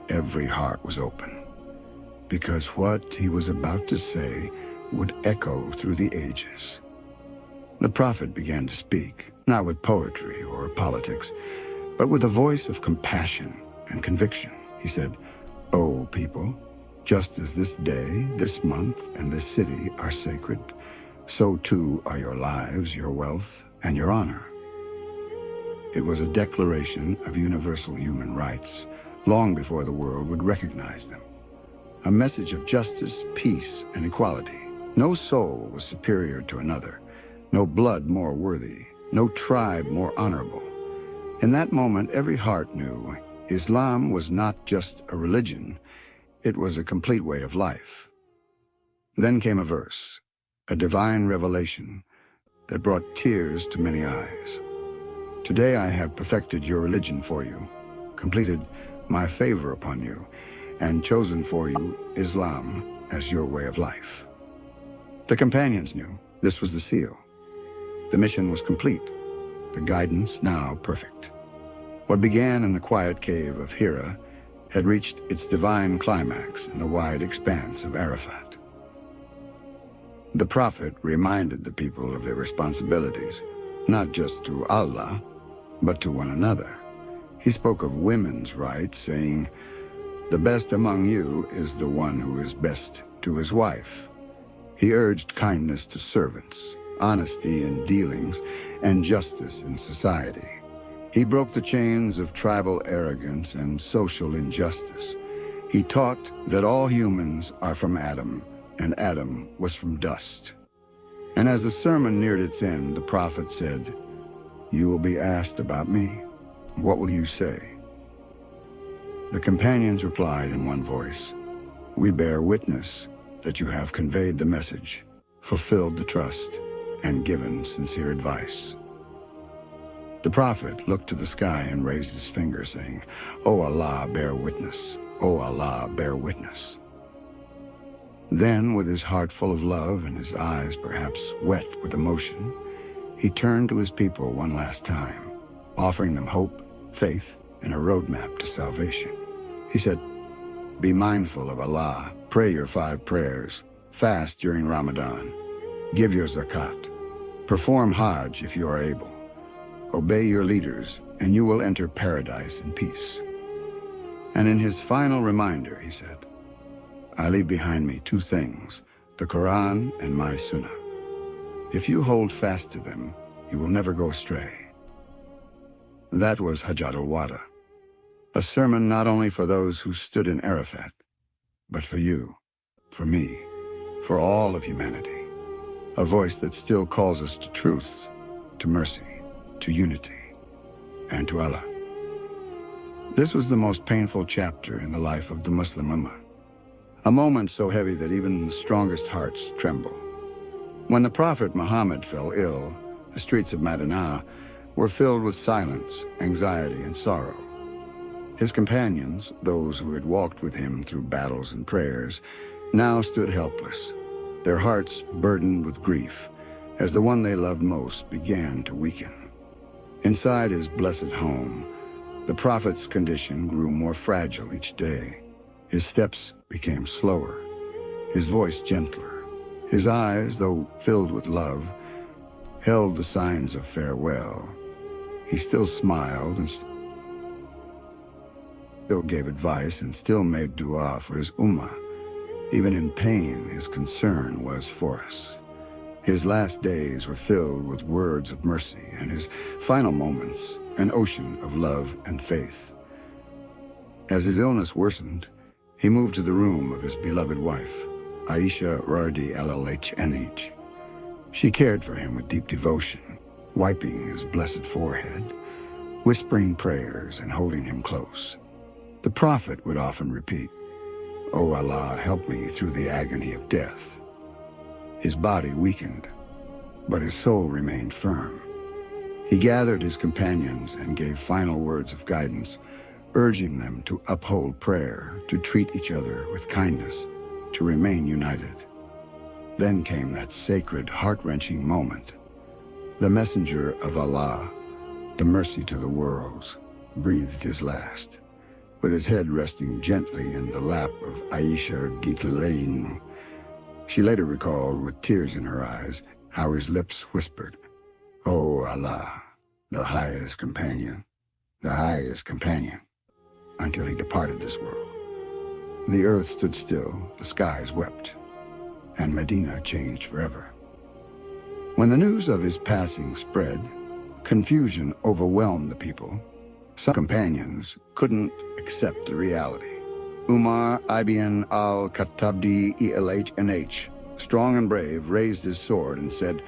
Every heart was open. Because what he was about to say would echo through the ages. The Prophet began to speak, not with poetry or politics, but with a voice of compassion and conviction. He said, "O people, just as this day, this month, and this city are sacred, so too are your lives, your wealth, and your honor." It was a declaration of universal human rights, long before the world would recognize them. A message of justice, peace, and equality. No soul was superior to another, no blood more worthy, no tribe more honorable. In that moment, every heart knew Islam was not just a religion, it was a complete way of life. Then came a verse, a divine revelation that brought tears to many eyes. "Today I have perfected your religion for you, completed my favor upon you, and chosen for you Islam as your way of life." The companions knew this was the seal. The mission was complete, the guidance now perfect. What began in the quiet cave of Hira had reached its divine climax in the wide expanse of Arafat. The Prophet reminded the people of their responsibilities, not just to Allah, but to one another. He spoke of women's rights, saying, "The best among you is the one who is best to his wife." He urged kindness to servants, honesty in dealings, and justice in society. He broke the chains of tribal arrogance and social injustice. He taught that all humans are from Adam, and Adam was from dust. And as the sermon neared its end, the Prophet said, "You will be asked about me. What will you say?" The companions replied in one voice, "We bear witness that you have conveyed the message, fulfilled the trust, and given sincere advice." The Prophet looked to the sky and raised his finger, saying, "O Allah, bear witness. O Allah, bear witness." Then, with his heart full of love and his eyes perhaps wet with emotion, he turned to his people one last time, offering them hope, faith, and a roadmap to salvation. He said, "Be mindful of Allah, pray your 5 prayers, fast during Ramadan, give your zakat, perform Hajj if you are able, obey your leaders, and you will enter paradise in peace." And in his final reminder, he said, "I leave behind me 2 things, the Quran and my Sunnah. If you hold fast to them, you will never go astray." That was Hajjat al-Wada, a sermon not only for those who stood in Arafat, but for you, for me, for all of humanity, a voice that still calls us to truth, to mercy, to unity, and to Allah. This was the most painful chapter in the life of the Muslim Ummah, a moment so heavy that even the strongest hearts tremble. When the Prophet Muhammad fell ill, the streets of Medina were filled with silence, anxiety, and sorrow. His companions, those who had walked with him through battles and prayers, now stood helpless, their hearts burdened with grief, as the one they loved most began to weaken. Inside his blessed home, the Prophet's condition grew more fragile each day. His steps became slower, his voice gentler. His eyes, though filled with love, held the signs of farewell. He still smiled and still gave advice and still made dua for his ummah. Even in pain, his concern was for us. His last days were filled with words of mercy, and his final moments an ocean of love and faith. As his illness worsened, he moved to the room of his beloved wife, Aisha Rardi LLHNH. She cared for him with deep devotion, wiping his blessed forehead, whispering prayers and holding him close. The Prophet would often repeat, "O Allah, help me through the agony of death." His body weakened, but his soul remained firm. He gathered his companions and gave final words of guidance, urging them to uphold prayer, to treat each other with kindness, to remain united. Then came that sacred, heart-wrenching moment. The messenger of Allah, the mercy to the worlds, breathed his last, with his head resting gently in the lap of Aisha Gitlain. She later recalled, with tears in her eyes, how his lips whispered, "O Allah, the highest companion, until he departed this world." The earth stood still, the skies wept, and Medina changed forever. When the news of his passing spread, confusion overwhelmed the people. Some companions couldn't accept the reality. Umar ibn al-Khattabdi ELHNH, strong and brave, raised his sword and said,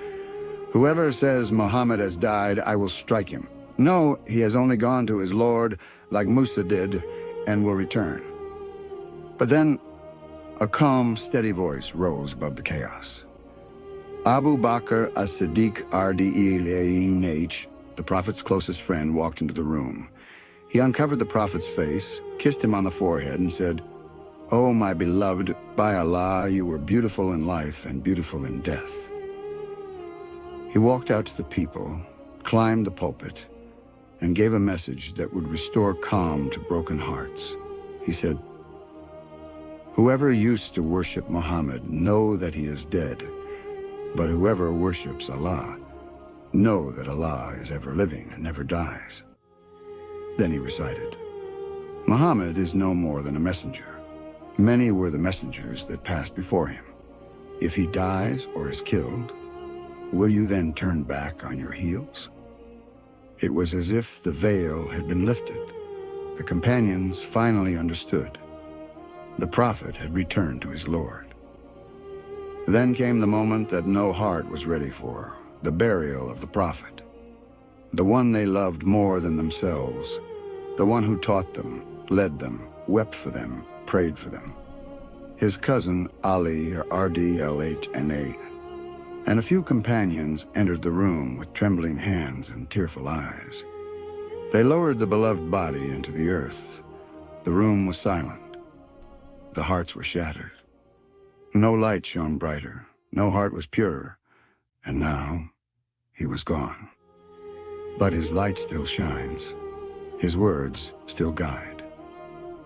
"Whoever says Muhammad has died, I will strike him. No, he has only gone to his Lord like Musa did and will return." But then a calm, steady voice rose above the chaos. Abu Bakr as-Siddiq RDELH, the Prophet's closest friend, walked into the room. He uncovered the Prophet's face, kissed him on the forehead, and said, "O my beloved, by Allah, you were beautiful in life and beautiful in death." He walked out to the people, climbed the pulpit, and gave a message that would restore calm to broken hearts. He said, "Whoever used to worship Muhammad, know that he is dead. But whoever worships Allah, know that Allah is ever living and never dies." Then he recited, "Muhammad is no more than a messenger. Many were the messengers that passed before him. If he dies or is killed, will you then turn back on your heels?" It was as if the veil had been lifted. The companions finally understood. The Prophet had returned to his Lord. Then came the moment that no heart was ready for, the burial of the Prophet. The one they loved more than themselves, the one who taught them, led them, wept for them, prayed for them. His cousin Ali RDLHNA and a few companions entered the room with trembling hands and tearful eyes. They lowered the beloved body into the earth. The room was silent. The hearts were shattered. No light shone brighter, no heart was purer, and now he was gone. But his light still shines, his words still guide,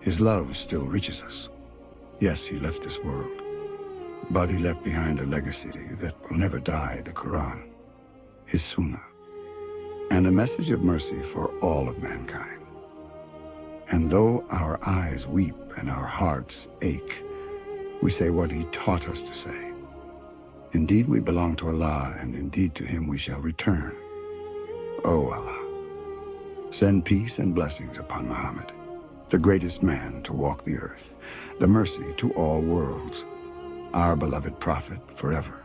his love still reaches us. Yes, he left this world, but he left behind a legacy that will never die, the Quran, his Sunnah, and a message of mercy for all of mankind. And though our eyes weep and our hearts ache, we say what he taught us to say. Indeed, we belong to Allah, and indeed to him we shall return. O Allah, send peace and blessings upon Muhammad, the greatest man to walk the earth, the mercy to all worlds, our beloved prophet forever.